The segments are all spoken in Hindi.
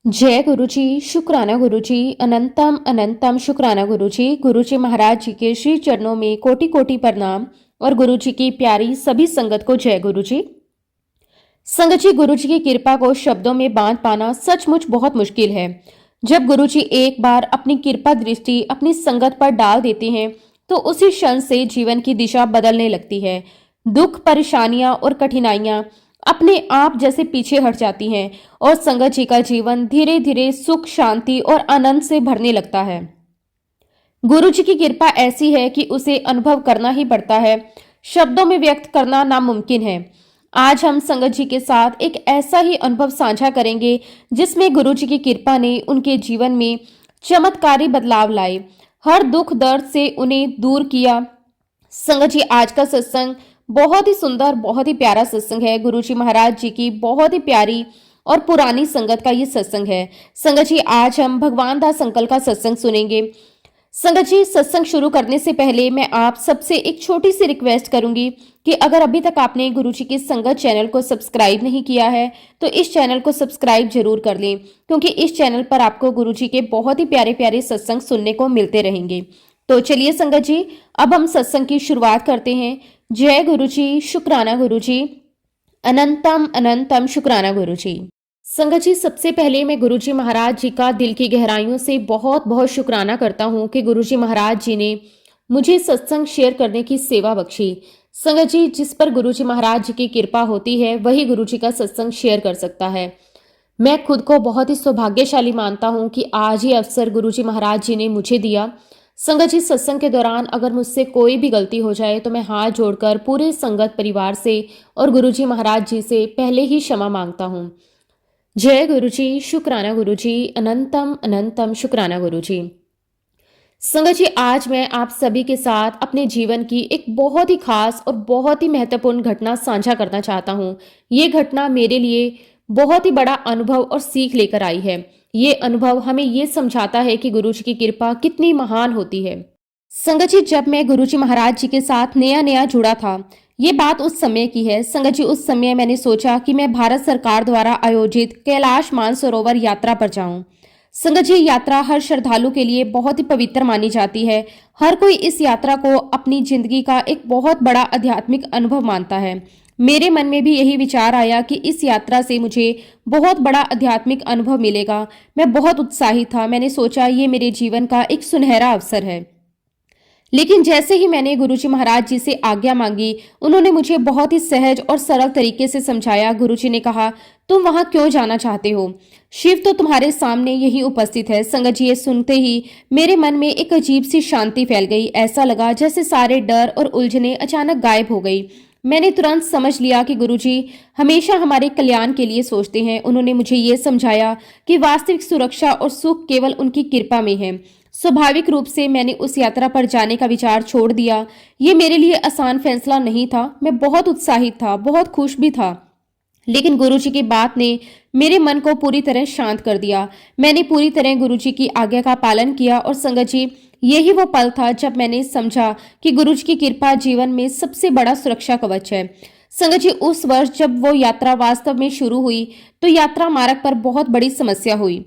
जय गुरुजी, शुक्राना गुरुजी, अनंतम अनंतम शुक्राना गुरुजी। गुरुजी महाराज जी के श्री चरणों में कोटि कोटि प्रणाम और गुरुजी की प्यारी सभी संगत को जय गुरुजी। संगत जी, गुरुजी की कृपा को शब्दों में बांध पाना सचमुच बहुत मुश्किल है। जब गुरुजी एक बार अपनी कृपा दृष्टि अपनी संगत पर डाल देते हैं तो उसी क्षण से जीवन की दिशा बदलने लगती है। दुख, परेशानियां और कठिनाइयां अपने आप जैसे पीछे हट जाती हैं और संगत जी का जीवन धीरे धीरे सुख, शांति और आनंद से भरने लगता है। गुरु जी की कृपा ऐसी है कि उसे अनुभव करना ही पड़ता है, शब्दों में व्यक्त करना नामुमकिन है। आज हम संगत जी के साथ एक ऐसा ही अनुभव साझा करेंगे जिसमें गुरु जी की कृपा ने उनके जीवन में चमत्कारी बदलाव लाए, हर दुख दर्द से उन्हें दूर किया। संगत जी, आज का सत्संग बहुत ही सुंदर, बहुत ही प्यारा सत्संग है। गुरु जी महाराज जी की बहुत ही प्यारी और पुरानी संगत का ये सत्संग है। संगत जी, आज हम भगवान दास अंकल का सत्संग सुनेंगे। संगत जी, सत्संग शुरू करने से पहले मैं आप सबसे एक छोटी सी रिक्वेस्ट करूंगी कि अगर अभी तक आपने गुरु जी की संगत चैनल को सब्सक्राइब नहीं किया है तो इस चैनल को सब्सक्राइब जरूर कर लें, क्योंकि इस चैनल पर आपको गुरु जी के बहुत ही प्यारे प्यारे सत्संग सुनने को मिलते रहेंगे। तो चलिए संगत जी, अब हम सत्संग की शुरुआत करते हैं। जय गुरु जी, शुक्राना गुरु जी, अनंतम अनंतम शुक्राना गुरु जी। संगत जी, सबसे पहले मैं गुरु जी महाराज जी का दिल की गहराइयों से बहुत बहुत शुक्राना करता हूँ कि गुरु जी महाराज जी ने मुझे सत्संग शेयर करने की सेवा बख्शी। संगत जी, जिस पर गुरु जी महाराज जी की कृपा होती है वही गुरु जी का सत्संग शेयर कर सकता है। मैं खुद को बहुत ही सौभाग्यशाली मानता हूँ कि आज ये अवसर गुरु जी महाराज जी ने मुझे दिया। संगत जी, सत्संग के दौरान अगर मुझसे कोई भी गलती हो जाए तो मैं हाथ जोड़कर पूरे संगत परिवार से और गुरु जी महाराज जी से पहले ही क्षमा मांगता हूँ। जय गुरु जी, शुक्राना गुरु जी, अनंतम अनंतम शुक्राना गुरु जी। संगत जी, आज मैं आप सभी के साथ अपने जीवन की एक बहुत ही खास और बहुत ही महत्वपूर्ण घटना साझा करना चाहता हूँ। ये घटना मेरे लिए बहुत ही बड़ा अनुभव और सीख लेकर आई है। ये अनुभव हमें ये समझाता है कि गुरु जी की कृपा कितनी महान होती है। संगत जी, जब मैं गुरु जी महाराज जी के साथ नया नया जुड़ा था, ये बात उस समय की है। संगत जी, उस समय मैंने सोचा कि मैं भारत सरकार द्वारा आयोजित कैलाश मानसरोवर यात्रा पर जाऊं। संगत जी, यात्रा हर श्रद्धालु के लिए बहुत ही पवित्र मानी जाती है। हर कोई इस यात्रा को अपनी जिंदगी का एक बहुत बड़ा आध्यात्मिक अनुभव मानता है। मेरे मन में भी यही विचार आया कि इस यात्रा से मुझे बहुत बड़ा आध्यात्मिक अनुभव मिलेगा। मैं बहुत उत्साहित था। मैंने सोचा ये मेरे जीवन का एक सुनहरा अवसर है। लेकिन जैसे ही मैंने गुरुजी महाराज जी से आज्ञा मांगी, उन्होंने मुझे बहुत ही सहज और सरल तरीके से समझाया। गुरुजी ने कहा, तुम वहां क्यों जाना चाहते हो? शिव तो तुम्हारे सामने यही उपस्थित है। संगत जी, ये सुनते ही मेरे मन में एक अजीब सी शांति फैल गई। ऐसा लगा जैसे सारे डर और उलझने अचानक गायब हो गई। मैंने तुरंत समझ लिया कि गुरुजी हमेशा हमारे कल्याण के लिए सोचते हैं। उन्होंने मुझे ये समझाया कि वास्तविक सुरक्षा और सुख केवल उनकी कृपा में है। स्वाभाविक रूप से मैंने उस यात्रा पर जाने का विचार छोड़ दिया। ये मेरे लिए आसान फैसला नहीं था। मैं बहुत उत्साहित था, बहुत खुश भी था, लेकिन गुरुजी की बात ने मेरे मन को पूरी तरह शांत कर दिया। मैंने पूरी तरह गुरुजी की आज्ञा का पालन किया और संगत जी, यही वो पल था जब मैंने समझा कि गुरुजी की कृपा जीवन में सबसे बड़ा सुरक्षा कवच है। संगत जी, उस वर्ष जब वो यात्रा वास्तव में शुरू हुई तो यात्रा मार्ग पर बहुत बड़ी समस्या हुई।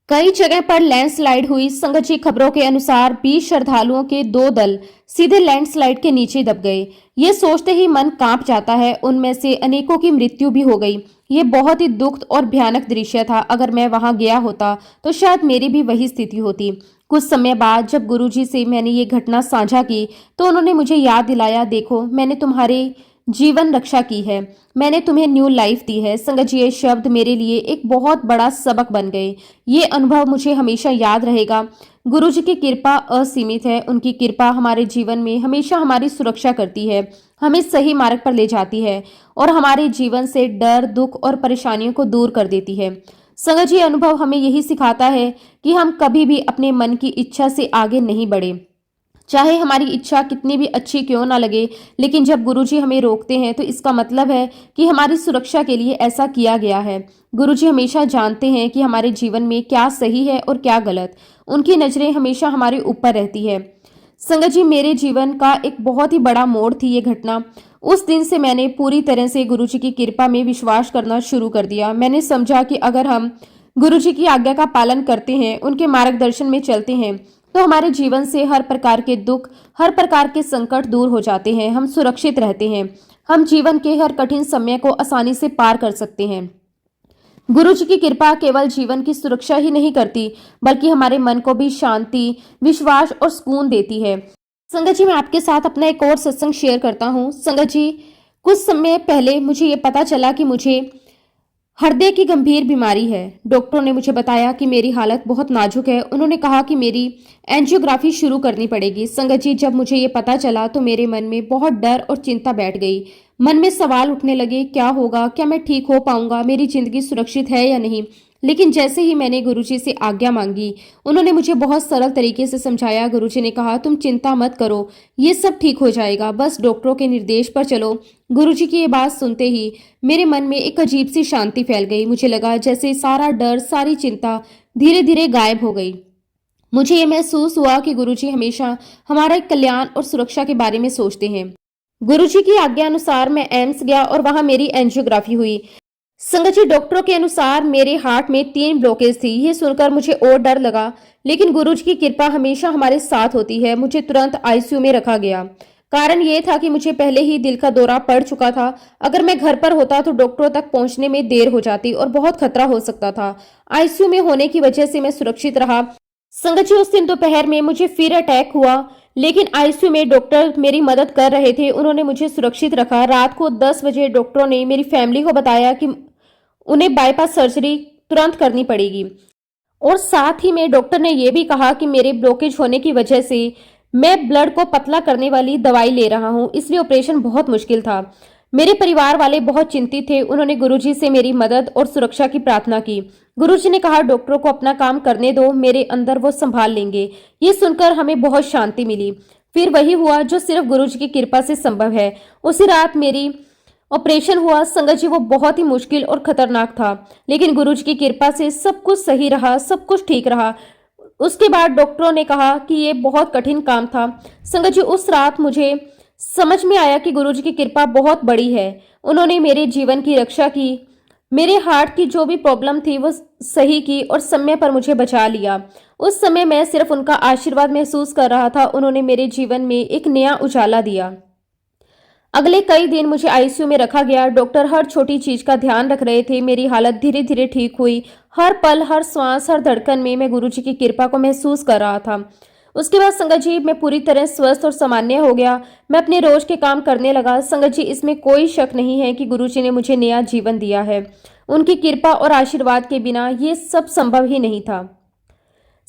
कई जगह पर लैंडस्लाइड हुई। संगत जी, खबरों के अनुसार 20 श्रद्धालुओं के 2 दल सीधे लैंडस्लाइड के नीचे दब गए। ये सोचते ही मन कांप जाता है। उनमें से अनेकों की मृत्यु भी हो गई। ये बहुत ही दुखद और भयानक दृश्य था। अगर मैं वहां गया होता तो शायद मेरी भी वही स्थिति होती। कुछ समय बाद जब गुरुजी से मैंने ये घटना साझा की तो उन्होंने मुझे याद दिलाया, देखो मैंने तुम्हारे जीवन रक्षा की है, मैंने तुम्हें न्यू लाइफ दी है। संगत जी, ये शब्द मेरे लिए एक बहुत बड़ा सबक बन गए। ये अनुभव मुझे हमेशा याद रहेगा। गुरुजी की कृपा असीमित है। उनकी कृपा हमारे जीवन में हमेशा हमारी सुरक्षा करती है, हमें सही मार्ग पर ले जाती है और हमारे जीवन से डर, दुख और परेशानियों को दूर कर देती है। संगत जी, अनुभव हमें यही सिखाता है कि हम कभी भी अपने मन की इच्छा से आगे नहीं बढ़े, चाहे हमारी इच्छा कितनी भी अच्छी क्यों ना लगे। लेकिन जब गुरुजी हमें रोकते हैं तो इसका मतलब है कि हमारी सुरक्षा के लिए ऐसा किया गया है। गुरुजी हमेशा जानते हैं कि हमारे जीवन में क्या सही है और क्या गलत। उनकी नजरें हमेशा हमारे ऊपर रहती है। संगत जी, मेरे जीवन का एक बहुत ही बड़ा मोड़ थी ये घटना। उस दिन से मैंने पूरी तरह से गुरुजी की कृपा में विश्वास करना शुरू कर दिया। मैंने समझा कि अगर हम गुरुजी की आज्ञा का पालन करते हैं, उनके मार्गदर्शन में चलते हैं, तो हमारे जीवन से हर प्रकार के दुख, हर प्रकार के संकट दूर हो जाते हैं। हम सुरक्षित रहते हैं। हम जीवन के हर कठिन समय को आसानी से पार कर सकते हैं। गुरुजी की कृपा केवल जीवन की सुरक्षा ही नहीं करती, बल्कि हमारे मन को भी शांति, विश्वास और सुकून देती है। संगत जी, मैं आपके साथ अपना एक और सत्संग शेयर करता हूँ। संगत जी, कुछ समय पहले मुझे ये पता चला कि मुझे हृदय की गंभीर बीमारी है। डॉक्टरों ने मुझे बताया कि मेरी हालत बहुत नाजुक है। उन्होंने कहा कि मेरी एंजियोग्राफी शुरू करनी पड़ेगी। संगत जी, जब मुझे ये पता चला तो मेरे मन में बहुत डर और चिंता बैठ गई। मन में सवाल उठने लगे, क्या होगा, क्या मैं ठीक हो पाऊंगा, मेरी जिंदगी सुरक्षित है या नहीं। लेकिन जैसे ही मैंने गुरुजी से आज्ञा मांगी, उन्होंने मुझे बहुत सरल तरीके से समझाया। गुरुजी ने कहा, तुम चिंता मत करो, ये सब ठीक हो जाएगा, बस डॉक्टरों के निर्देश पर चलो। गुरुजी की ये बात सुनते ही मेरे मन में एक अजीब सी शांति फैल गई। मुझे लगा जैसे सारा डर, सारी चिंता धीरे धीरे गायब हो गई। मुझे ये महसूस हुआ कि गुरुजी हमेशा हमारा कल्याण और सुरक्षा के बारे में सोचते हैं। गुरुजी की आज्ञा अनुसार मैं एम्स गया और वहां मेरी एंजियोग्राफी हुई। संगत जी, डॉक्टरों के अनुसार मेरे हार्ट में 3 ब्लॉकेज थी। ये सुनकर मुझे और डर लगा, लेकिन गुरुजी की कृपा हमेशा हमारे साथ होती है। मुझे तुरंत आईसीयू में रखा गया। कारण ये था कि मुझे पहले ही दिल का दौरा पड़ चुका था। अगर मैं घर पर होता तो डॉक्टरों तक पहुंचने में देर हो जाती और बहुत खतरा हो सकता था। आईसीयू में होने की वजह से मैं सुरक्षित रहा। संगत जी, उस दिन दोपहर में मुझे फिर अटैक हुआ, लेकिन आईसीयू में डॉक्टर मेरी मदद कर रहे थे। उन्होंने मुझे सुरक्षित रखा। रात को 10 बजे डॉक्टरों ने मेरी फैमिली को बताया कि उन्हें बाईपास सर्जरी तुरंत करनी पड़ेगी, और साथ ही में डॉक्टर ने यह भी कहा कि मेरे ब्लॉकेज होने की वजह से मैं ब्लड को पतला करने वाली दवाई ले रहा हूं, इसलिए ऑपरेशन बहुत मुश्किल था। मेरे परिवार वाले बहुत चिंतित थे। उन्होंने गुरुजी से मेरी मदद और सुरक्षा की प्रार्थना की। गुरुजी ने कहा, डॉक्टरों को अपना काम करने दो, मेरे अंदर वो संभाल लेंगे। ये सुनकर हमें बहुत शांति मिली। फिर वही हुआ जो सिर्फ गुरुजी की कृपा से संभव है। उसी रात मेरी ऑपरेशन हुआ। संगत जी, वो बहुत ही मुश्किल और खतरनाक था, लेकिन गुरुजी की कृपा से सब कुछ सही रहा, सब कुछ ठीक रहा। उसके बाद डॉक्टरों ने कहा कि ये बहुत कठिन काम था। संगत जी, उस रात मुझे समझ में आया कि गुरुजी की कृपा बहुत बड़ी है। उन्होंने मेरे जीवन की रक्षा की, मेरे हार्ट की जो भी प्रॉब्लम थी वो सही की और समय पर मुझे बचा लिया। उस समय मैं सिर्फ उनका आशीर्वाद महसूस कर रहा था। उन्होंने मेरे जीवन में एक नया उजाला दिया। अगले कई दिन मुझे आईसीयू में रखा गया। डॉक्टर हर छोटी चीज का ध्यान रख रहे थे। मेरी हालत धीरे धीरे ठीक हुई। हर पल, हर श्वास, हर धड़कन में मैं गुरुजी की कृपा को महसूस कर रहा था। उसके बाद संगत जी, मैं पूरी तरह स्वस्थ और सामान्य हो गया। मैं अपने रोज के काम करने लगा। संगत जी, इसमें कोई शक नहीं है कि गुरुजी ने मुझे नया जीवन दिया है। उनकी कृपा और आशीर्वाद के बिना ये सब संभव ही नहीं था।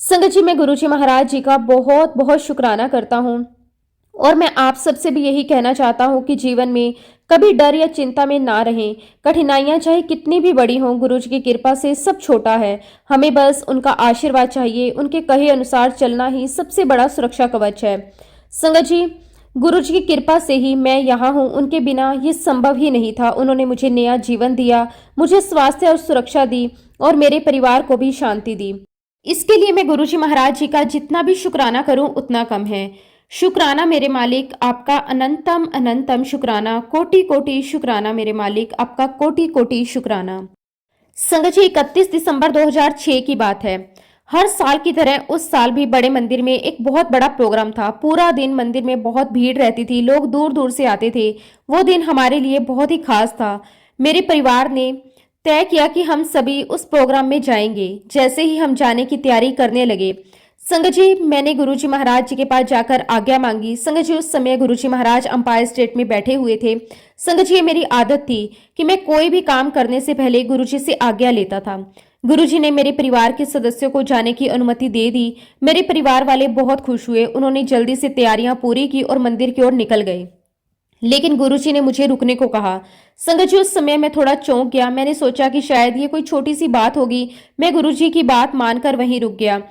संगत जी, मैं गुरुजी महाराज जी का बहुत बहुत शुक्राना करता हूँ, और मैं आप सबसे भी यही कहना चाहता हूँ कि जीवन में कभी डर या चिंता में ना रहें। कठिनाइयां चाहे कितनी भी बड़ी हों, गुरुजी की कृपा से सब छोटा है। हमें बस उनका आशीर्वाद चाहिए। उनके कहे अनुसार चलना ही सबसे बड़ा सुरक्षा कवच है। संगत जी, गुरुजी की कृपा से ही मैं यहाँ हूँ। उनके बिना ये संभव ही नहीं था। उन्होंने मुझे नया जीवन दिया, मुझे स्वास्थ्य और सुरक्षा दी, और मेरे परिवार को भी शांति दी। इसके लिए मैं गुरुजी महाराज जी का जितना भी शुक्राना करूं उतना कम है। शुक्राना मेरे मालिक, आपका अनंतम अनंतम शुक्राना। कोटि कोटि शुक्राना मेरे मालिक, आपका कोटि कोटि शुक्राना। संगत जी, 31 दिसंबर 2006 की बात है। हर साल की तरह उस साल भी बड़े मंदिर में एक बहुत बड़ा प्रोग्राम था। पूरा दिन मंदिर में बहुत भीड़ रहती थी। लोग दूर दूर से आते थे। वो दिन हमारे लिए बहुत ही खास था। मेरे परिवार ने तय किया कि हम सभी उस प्रोग्राम में जाएंगे। जैसे ही हम जाने की तैयारी करने लगे, संगत जी, मैंने गुरुजी महाराज जी के पास जाकर आज्ञा मांगी। संगत जी, उस समय गुरुजी महाराज अंपायर स्टेट में बैठे हुए थे। संगत जी, ये मेरी आदत थी कि मैं कोई भी काम करने से पहले गुरुजी से आज्ञा लेता था। गुरुजी ने मेरे परिवार के सदस्यों को जाने की अनुमति दे दी। मेरे परिवार वाले बहुत खुश हुए। उन्होंने जल्दी से तैयारियां पूरी की और मंदिर की ओर निकल गए। लेकिन गुरुजी ने मुझे रुकने को कहा। संगत जी, उस समय मैं थोड़ा चौंक गया। मैंने सोचा कि शायद ये कोई छोटी सी बात होगी। मैं गुरुजी की बात मानकर वहीं रुक गया।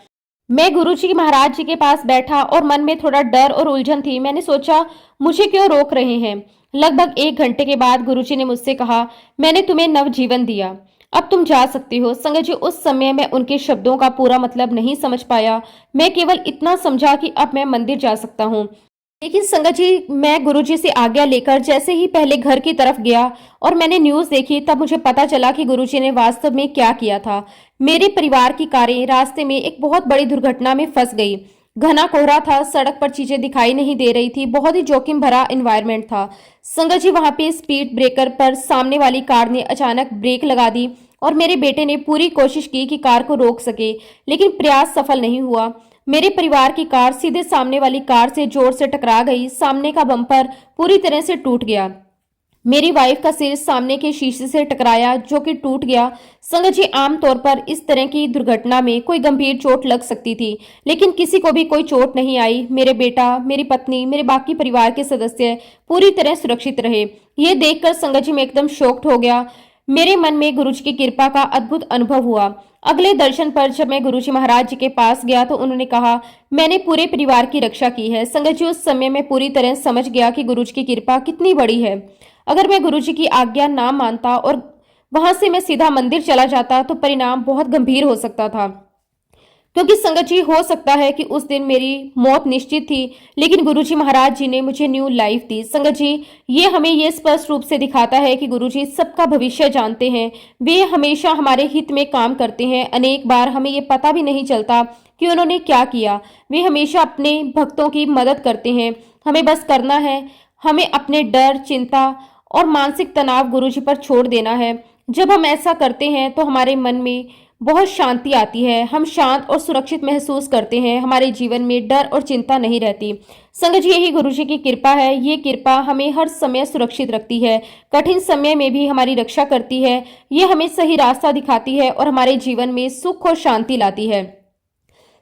मैं गुरुजी महाराज जी के पास बैठा और मन में थोड़ा डर और उलझन थी। मैंने सोचा, मुझे क्यों रोक रहे हैं। लगभग 1 घंटे के बाद गुरुजी ने मुझसे कहा, मैंने तुम्हें नव जीवन दिया, अब तुम जा सकती हो। संगत जी, उस समय मैं उनके शब्दों का पूरा मतलब नहीं समझ पाया। मैं केवल इतना समझा कि अब मैं मंदिर जा सकता हूँ। लेकिन संगत जी, मैं गुरुजी से आज्ञा लेकर जैसे ही पहले घर की तरफ गया और मैंने न्यूज़ देखी, तब मुझे पता चला कि गुरुजी ने वास्तव में क्या किया था। मेरे परिवार की कारें रास्ते में एक बहुत बड़ी दुर्घटना में फंस गई। घना कोहरा था, सड़क पर चीजें दिखाई नहीं दे रही थी, बहुत ही जोखिम भरा एनवायरनमेंट था। संगत जी, वहां पे स्पीड ब्रेकर पर सामने वाली कार ने अचानक ब्रेक लगा दी और मेरे बेटे ने पूरी कोशिश की कि कार को रोक सके, लेकिन प्रयास सफल नहीं हुआ। मेरे परिवार की कार सीधे सामने वाली कार से जोर से टकरा गई। सामने का बम्पर पूरी तरह से टूट गया। मेरी वाइफ का सिर सामने के शीशे से टकराया, जो कि टूट गया। संगत जी, आमतौर पर इस तरह की दुर्घटना में कोई गंभीर चोट लग सकती थी, लेकिन किसी को भी कोई चोट नहीं आई। मेरे बेटा, मेरी पत्नी, मेरे बाकी परिवार के सदस्य पूरी तरह सुरक्षित रहे। ये देखकर संगत जी मैं एकदम शॉक्ड हो गया। मेरे मन में गुरुजी की कृपा का अद्भुत अनुभव हुआ। अगले दर्शन पर जब मैं गुरुजी महाराज जी के पास गया तो उन्होंने कहा, मैंने पूरे परिवार की रक्षा की है। संगत जी, उस समय मैं पूरी तरह समझ गया कि गुरुजी की कृपा कितनी बड़ी है। अगर मैं गुरुजी की आज्ञा ना मानता और वहां से मैं सीधा मंदिर चला जाता तो परिणाम बहुत गंभीर हो सकता था, क्योंकि संगत जी हो सकता है कि उस दिन मेरी मौत निश्चित थी, लेकिन गुरुजी महाराज जी ने मुझे न्यू लाइफ दी। संगत जी, ये हमें ये स्पष्ट रूप से दिखाता है कि गुरुजी सबका भविष्य जानते हैं। वे हमेशा हमारे हित में काम करते हैं। अनेक बार हमें ये पता भी नहीं चलता कि उन्होंने क्या किया। वे हमेशा अपने भक्तों की मदद करते हैं। हमें बस करना है, हमें अपने डर, चिंता और मानसिक तनाव गुरुजी पर छोड़ देना है। जब हम ऐसा करते हैं तो हमारे मन में बहुत शांति आती है। हम शांत और सुरक्षित महसूस करते हैं। हमारे जीवन में डर और चिंता नहीं रहती। संगत जी, यही गुरुजी की कृपा है। ये कृपा हमें हर समय सुरक्षित रखती है, कठिन समय में भी हमारी रक्षा करती है। ये हमें सही रास्ता दिखाती है और हमारे जीवन में सुख और शांति लाती है।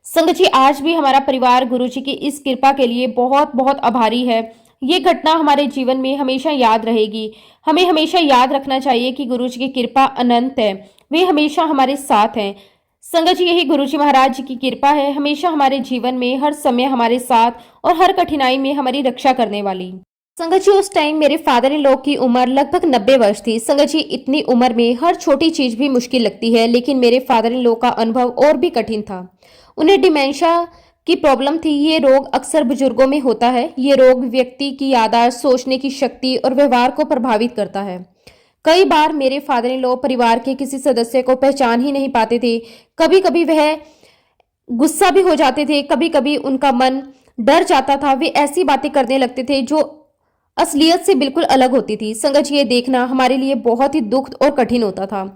संगत जी, आज भी हमारा परिवार गुरुजी की इस कृपा के लिए बहुत बहुत आभारी है। ये घटना हमारे जीवन में हमेशा याद रहेगी। हमें हमेशा याद रखना चाहिए कि गुरुजी की कृपा अनंत है। वे हमेशा हमारे साथ हैं। संगत जी, यही गुरुजी महाराज जी की कृपा है, हमेशा हमारे जीवन में हर समय हमारे साथ और हर कठिनाई में हमारी रक्षा करने वाली। संगत जी, उस टाइम मेरे फादर इन लॉ की उम्र लगभग 90 वर्ष थी। संगत जी, इतनी उम्र में हर छोटी चीज भी मुश्किल लगती है, लेकिन मेरे फादर इन लॉ का अनुभव और भी कठिन था। उन्हें डिमेंशिया की प्रॉब्लम थी। ये रोग अक्सर बुजुर्गों में होता है। ये रोग व्यक्ति की याददाश्त, सोचने की शक्ति और व्यवहार को प्रभावित करता है। कई बार मेरे फादर इन लॉ परिवार के किसी सदस्य को पहचान ही नहीं पाते थे। कभी कभी वह गुस्सा भी हो जाते थे, कभी कभी उनका मन डर जाता था। वे ऐसी बातें करने लगते थे जो असलियत से बिल्कुल अलग होती थी। संगत जी, ये देखना हमारे लिए बहुत ही दुख और कठिन होता था।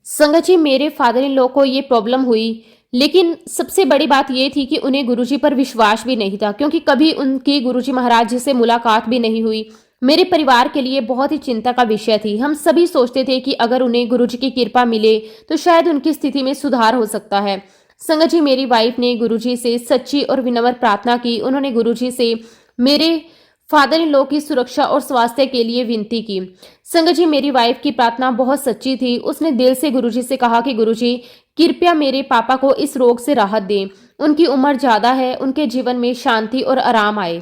संगत जी, मेरे फादर इन लॉ को ये प्रॉब्लम हुई, लेकिन सबसे बड़ी बात ये थी कि उन्हें गुरुजी पर विश्वास भी नहीं था, क्योंकि कभी उनकी गुरुजी महाराज जी से मुलाकात भी नहीं हुई। मेरे परिवार के लिए बहुत ही चिंता का विषय थी। हम सभी सोचते थे कि अगर उन्हें गुरुजी की कृपा मिले तो शायद उनकी स्थिति में सुधार हो सकता है। संगत जी, मेरी वाइफ ने गुरुजी से सच्ची और विनम्र प्रार्थना की। उन्होंने गुरुजी से मेरे फादर इन लॉ की सुरक्षा और स्वास्थ्य के लिए विनती की। संगत जी, मेरी वाइफ की प्रार्थना बहुत सच्ची थी। उसने दिल से गुरुजी से कहा कि गुरुजी, कृपया मेरे पापा को इस रोग से राहत दें। उनकी उम्र ज्यादा है, उनके जीवन में शांति और आराम आए।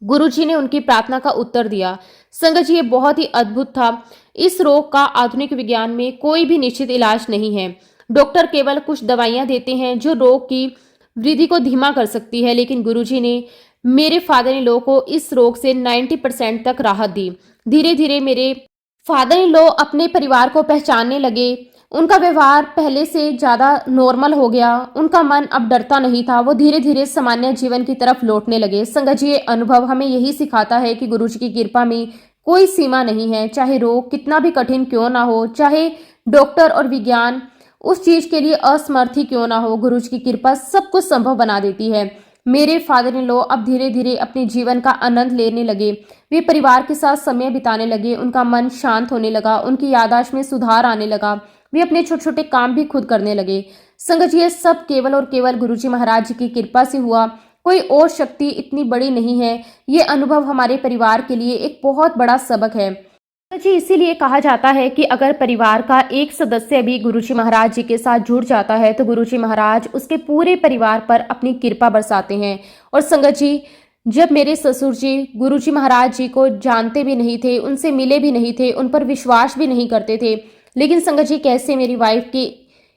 गुरुजी ने उनकी प्रार्थना का उत्तर दिया। संगत जी, ये बहुत ही अद्भुत था। इस रोग का आधुनिक विज्ञान में कोई भी निश्चित इलाज नहीं है। डॉक्टर केवल कुछ दवाइयां देते हैं जो रोग की वृद्धि को धीमा कर सकती है, लेकिन गुरुजी ने मेरे फादर इन लॉ को इस रोग से 90% तक राहत दी। धीरे धीरे मेरे फादर इन लॉ अपने परिवार को पहचानने लगे। उनका व्यवहार पहले से ज्यादा नॉर्मल हो गया। उनका मन अब डरता नहीं था। वो धीरे धीरे सामान्य जीवन की तरफ लौटने लगे। संगत जी, ये अनुभव हमें यही सिखाता है कि गुरुजी की कृपा में कोई सीमा नहीं है। चाहे रोग कितना भी कठिन क्यों ना हो, चाहे डॉक्टर और विज्ञान उस चीज के लिए असमर्थ ही क्यों ना हो, गुरुजी की कृपा सब कुछ संभव बना देती है। मेरे फादर इन लॉ अब धीरे धीरे अपने जीवन का आनंद लेने लगे। वे परिवार के साथ समय बिताने लगे। उनका मन शांत होने लगा। उनकी याददाश्त में सुधार आने लगा। वे अपने छोटे छोटे काम भी खुद करने लगे। संगत जी, ये सब केवल और केवल गुरुजी महाराज जी की कृपा से हुआ। कोई और शक्ति इतनी बड़ी नहीं है। ये अनुभव हमारे परिवार के लिए एक बहुत बड़ा सबक है। जी, इसीलिए कहा जाता है कि अगर परिवार का एक सदस्य भी गुरुजी महाराज जी के साथ जुड़ जाता है तो गुरुजी महाराज उसके पूरे परिवार पर अपनी कृपा बरसाते हैं। और संगत जी, जब मेरे ससुर जी गुरुजी महाराज जी को जानते भी नहीं थे, उनसे मिले भी नहीं थे, उन पर विश्वास भी नहीं करते थे, लेकिन संगत जी कैसे मेरी वाइफ की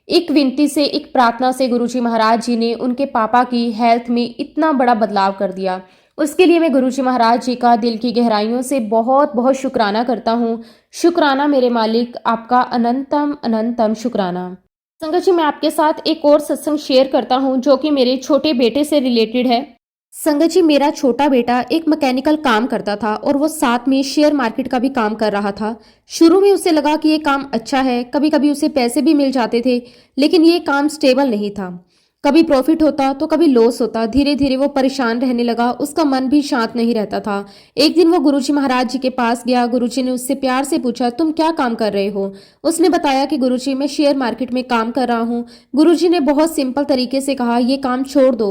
एक विनती से, एक प्रार्थना से गुरुजी महाराज जी ने उनके पापा की हेल्थ में इतना बड़ा बदलाव कर दिया। उसके लिए मैं गुरुजी महाराज जी का दिल की गहराइयों से बहुत बहुत शुक्राना करता हूँ। शुक्राना मेरे मालिक, आपका अनंतम अनंतम शुक्राना। संगत जी, मैं आपके साथ एक और सत्संग शेयर करता हूँ जो कि मेरे छोटे बेटे से रिलेटेड है। संगत जी, मेरा छोटा बेटा एक मैकेनिकल काम करता था और वो साथ में शेयर मार्केट का भी काम कर रहा था। शुरू में उसे लगा कि ये काम अच्छा है, कभी कभी उसे पैसे भी मिल जाते थे, लेकिन ये काम स्टेबल नहीं था। कभी प्रॉफिट होता तो कभी लॉस होता। धीरे धीरे वो परेशान रहने लगा, उसका मन भी शांत नहीं रहता था। एक दिन वो गुरुजी महाराज जी के पास गया। गुरुजी ने उससे प्यार से पूछा, तुम क्या काम कर रहे हो? उसने बताया कि गुरुजी, मैं शेयर मार्केट में काम कर रहा हूँ। गुरुजी ने बहुत सिंपल तरीके से कहा, ये काम छोड़ दो,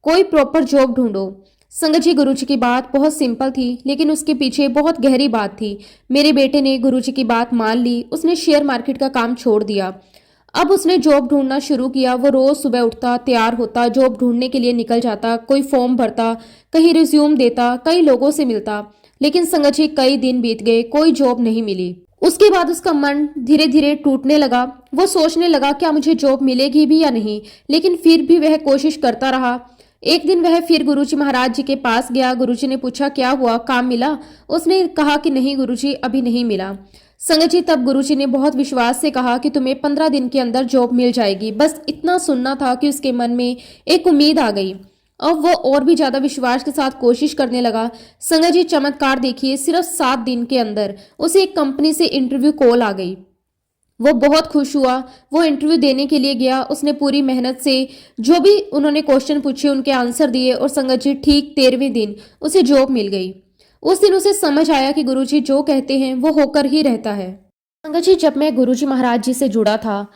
कोई प्रॉपर जॉब ढूंढो। संगत जी, गुरुजी की बात बहुत सिंपल थी, लेकिन उसके पीछे बहुत गहरी बात थी। मेरे बेटे ने गुरुजी की बात मान ली। उसने शेयर मार्केट का काम छोड़ दिया। अब उसने जॉब ढूंढना शुरू किया। वो रोज सुबह उठता, तैयार होता, जॉब ढूंढने के लिए निकल जाता, कोई फॉर्म भरता, कहीं रिज्यूम देता, कई लोगों से मिलता। लेकिन संगत जी, कई दिन बीत गए, कोई जॉब नहीं मिली। उसके बाद उसका मन धीरे धीरे टूटने लगा। वो सोचने लगा, क्या मुझे जॉब मिलेगी भी या नहीं? लेकिन फिर भी वह कोशिश करता रहा। एक दिन वह फिर गुरुजी महाराज जी के पास गया। गुरुजी ने पूछा, क्या हुआ, काम मिला? उसने कहा कि नहीं गुरुजी, अभी नहीं मिला। संगत जी, तब गुरुजी ने बहुत विश्वास से कहा कि तुम्हें 15 दिन के अंदर जॉब मिल जाएगी। बस इतना सुनना था कि उसके मन में एक उम्मीद आ गई। अब वो और भी ज्यादा विश्वास के साथ कोशिश करने लगा। संगत जी, चमत्कार देखिए, सिर्फ 7 दिन के अंदर उसे एक कंपनी से इंटरव्यू कॉल आ गई। वो बहुत खुश हुआ। वो इंटरव्यू देने के लिए गया। उसने पूरी मेहनत से जो भी उन्होंने क्वेश्चन पूछे उनके आंसर दिए और संगत जी, ठीक 13वें दिन उसे जॉब मिल गई। उस दिन उसे समझ आया कि गुरुजी जो कहते हैं वो होकर ही रहता है। संगत जी, जब मैं गुरुजी महाराज जी से जुड़ा था,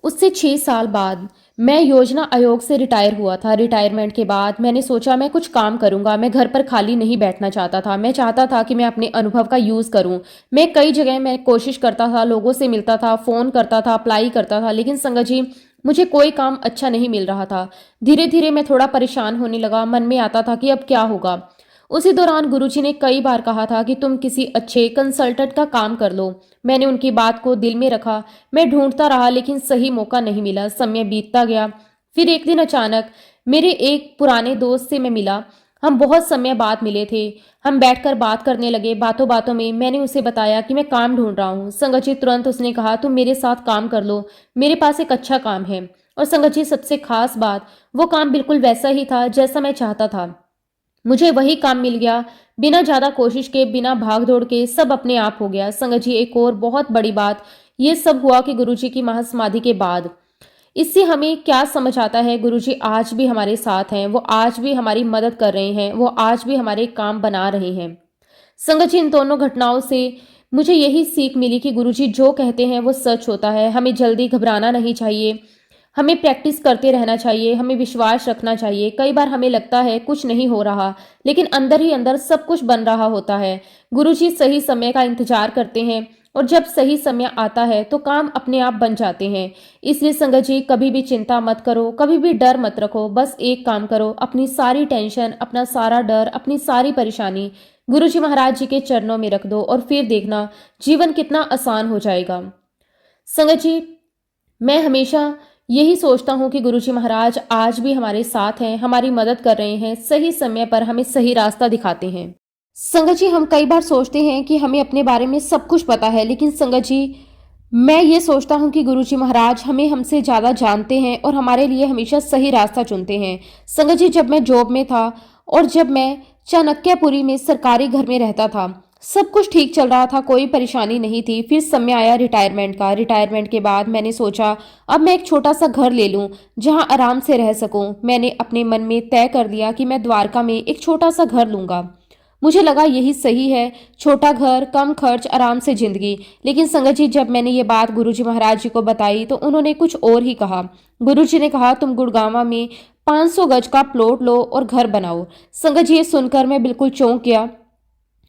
उससे 6 साल बाद मैं योजना आयोग से रिटायर हुआ था। रिटायरमेंट के बाद मैंने सोचा मैं कुछ काम करूंगा। मैं घर पर खाली नहीं बैठना चाहता था। मैं चाहता था कि मैं अपने अनुभव का यूज़ करूं। मैं कई जगह मैं कोशिश करता था, लोगों से मिलता था, फ़ोन करता था, अप्लाई करता था, लेकिन संगत जी, मुझे कोई काम अच्छा नहीं मिल रहा था। धीरे धीरे मैं थोड़ा परेशान होने लगा। मन में आता था कि अब क्या होगा। उसी दौरान गुरुजी ने कई बार कहा था कि तुम किसी अच्छे कंसल्टेंट का काम कर लो। मैंने उनकी बात को दिल में रखा। मैं ढूंढता रहा, लेकिन सही मौका नहीं मिला। समय बीतता गया। फिर एक दिन अचानक मेरे एक पुराने दोस्त से मैं मिला। हम बहुत समय बाद मिले थे। हम बैठकर बात करने लगे। बातों बातों में मैंने उसे बताया कि मैं काम ढूंढ रहा हूँ। संगत जी, तुरंत उसने कहा, तुम मेरे साथ काम कर लो, मेरे पास एक अच्छा काम है। और संगत जी, सबसे खास बात, वो काम बिल्कुल वैसा ही था जैसा मैं चाहता था। मुझे वही काम मिल गया, बिना ज्यादा कोशिश के, बिना भाग दौड़ के, सब अपने आप हो गया। संगत जी, एक और बहुत बड़ी बात ये सब हुआ कि गुरुजी की महासमाधि के बाद। इससे हमें क्या समझ आता है? गुरुजी आज भी हमारे साथ हैं। वो आज भी हमारी मदद कर रहे हैं। वो आज भी हमारे काम बना रहे हैं। संगत जी, इन दोनों घटनाओं से मुझे यही सीख मिली कि गुरुजी जो कहते हैं वो सच होता है। हमें जल्दी घबराना नहीं चाहिए। हमें प्रैक्टिस करते रहना चाहिए। हमें विश्वास रखना चाहिए। कई बार हमें लगता है कुछ नहीं हो रहा, लेकिन अंदर ही अंदर सब कुछ बन रहा होता है। गुरुजी सही समय का इंतजार करते हैं और जब सही समय आता है तो काम अपने आप बन जाते हैं। इसलिए संगत जी, कभी भी चिंता मत करो, कभी भी डर मत रखो। बस एक काम करो, अपनी सारी टेंशन, अपना सारा डर, अपनी सारी परेशानी गुरुजी महाराज जी के चरणों में रख दो और फिर देखना जीवन कितना आसान हो जाएगा। संगत जी, मैं हमेशा यही सोचता हूँ कि गुरुजी महाराज आज भी हमारे साथ हैं, हमारी मदद कर रहे हैं, सही समय पर हमें सही रास्ता दिखाते हैं। संगत जी, हम कई बार सोचते हैं कि हमें अपने बारे में सब कुछ पता है, लेकिन संगत जी, मैं ये सोचता हूँ कि गुरुजी महाराज हमें हमसे ज़्यादा जानते हैं और हमारे लिए हमेशा सही रास्ता चुनते हैं। संगत जी, जब मैं जॉब में था और जब मैं चाणक्यपुरी में सरकारी घर में रहता था, सब कुछ ठीक चल रहा था, कोई परेशानी नहीं थी। फिर समय आया रिटायरमेंट का। रिटायरमेंट के बाद मैंने सोचा अब मैं एक छोटा सा घर ले लूं जहां आराम से रह सकूं। मैंने अपने मन में तय कर दिया कि मैं द्वारका में एक छोटा सा घर लूंगा। मुझे लगा यही सही है, छोटा घर, कम खर्च, आराम से जिंदगी। लेकिन संगत जी, जब मैंने ये बात गुरुजी महाराज जी को बताई तो उन्होंने कुछ और ही कहा। गुरुजी ने कहा, तुम गुड़गांव में 500 गज का प्लॉट लो और घर बनाओ। संगत जी, ये सुनकर मैं बिल्कुल चौंक गया।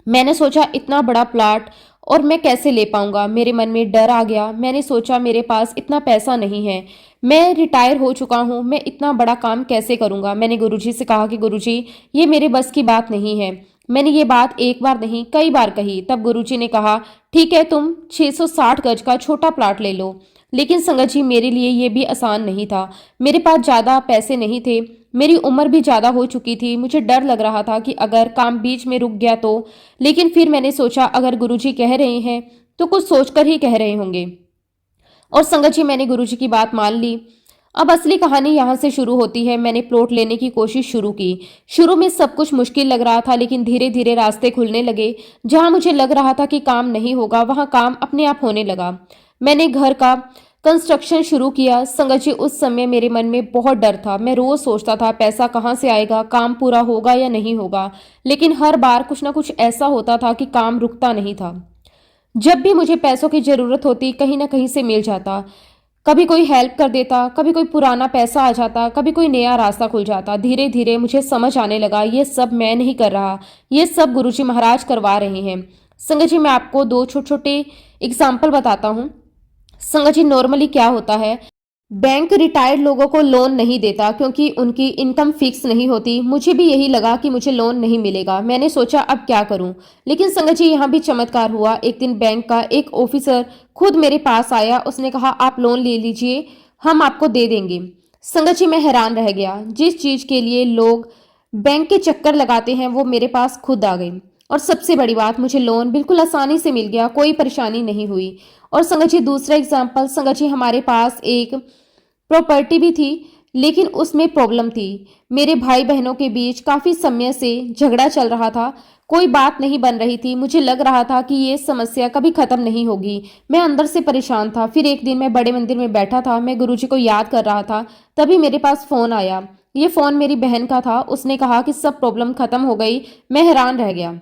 मैंने सोचा इतना बड़ा प्लॉट और मैं कैसे ले पाऊंगा? मेरे मन में डर आ गया। मैंने सोचा मेरे पास इतना पैसा नहीं है, मैं रिटायर हो चुका हूँ, मैं इतना बड़ा काम कैसे करूंगा? मैंने गुरुजी से कहा कि गुरुजी, ये मेरे बस की बात नहीं है। मैंने ये बात एक बार नहीं कई बार कही। तब गुरुजी ने कहा, ठीक है, तुम 660 गज का छोटा प्लॉट ले लो। लेकिन संगत जी, मेरे लिए ये भी आसान नहीं था। मेरे पास ज़्यादा पैसे नहीं थे। मेरी उम्र भी ज़्यादा हो चुकी थी। मुझे डर लग रहा था कि अगर काम बीच में रुक गया तो। लेकिन फिर मैंने सोचा अगर गुरुजी कह रहे हैं तो कुछ सोचकर ही कह रहे होंगे। और संगत जी, मैंने गुरुजी की बात मान ली। अब असली कहानी यहाँ से शुरू होती है। मैंने प्लॉट लेने की कोशिश शुरू की। शुरू में सब कुछ मुश्किल लग रहा था, लेकिन धीरे धीरे रास्ते खुलने लगे। जहाँ मुझे लग रहा था कि काम नहीं होगा, वहाँ काम अपने आप होने लगा। मैंने घर का कंस्ट्रक्शन शुरू किया। संगत जी, उस समय मेरे मन में बहुत डर था। मैं रोज सोचता था पैसा कहाँ से आएगा, काम पूरा होगा या नहीं होगा। लेकिन हर बार कुछ ना कुछ ऐसा होता था कि काम रुकता नहीं था। जब भी मुझे पैसों की जरूरत होती, कहीं ना कहीं से मिल जाता। कभी कोई हेल्प कर देता, कभी कोई पुराना पैसा आ जाता, कभी कोई नया रास्ता खुल जाता। धीरे धीरे मुझे समझ आने लगा ये सब मैं नहीं कर रहा, ये सब गुरुजी महाराज करवा रहे हैं। संगत जी, मैं आपको दो छोटे छोटे एग्जाम्पल बताता हूँ। संगत जी, नॉर्मली क्या होता है, बैंक रिटायर्ड लोगों को लोन नहीं देता क्योंकि उनकी इनकम फिक्स नहीं होती। मुझे भी यही लगा कि मुझे लोन नहीं मिलेगा। मैंने सोचा अब क्या करूं। लेकिन संगत जी, यहाँ भी चमत्कार हुआ। एक दिन बैंक का एक ऑफिसर खुद मेरे पास आया। उसने कहा आप लोन ले लीजिए, हम आपको दे देंगे। संगत जी, मैं हैरान रह गया। जिस चीज के लिए लोग बैंक के चक्कर लगाते हैं वो मेरे पास खुद आ गई। और सबसे बड़ी बात, मुझे लोन बिल्कुल आसानी से मिल गया, कोई परेशानी नहीं हुई। और संगत जी, दूसरा एग्जाम्पल, संगत जी, हमारे पास एक प्रॉपर्टी भी थी, लेकिन उसमें प्रॉब्लम थी। मेरे भाई बहनों के बीच काफी समय से झगड़ा चल रहा था। कोई बात नहीं बन रही थी। मुझे लग रहा था कि ये समस्या कभी खत्म नहीं होगी। मैं अंदर से परेशान था। फिर एक दिन मैं बड़े मंदिर में बैठा था, मैं गुरुजी को याद कर रहा था। तभी मेरे पास फोन आया। ये फोन मेरी बहन का था। उसने कहा कि सब प्रॉब्लम खत्म हो गई। मैं हैरान रह गया।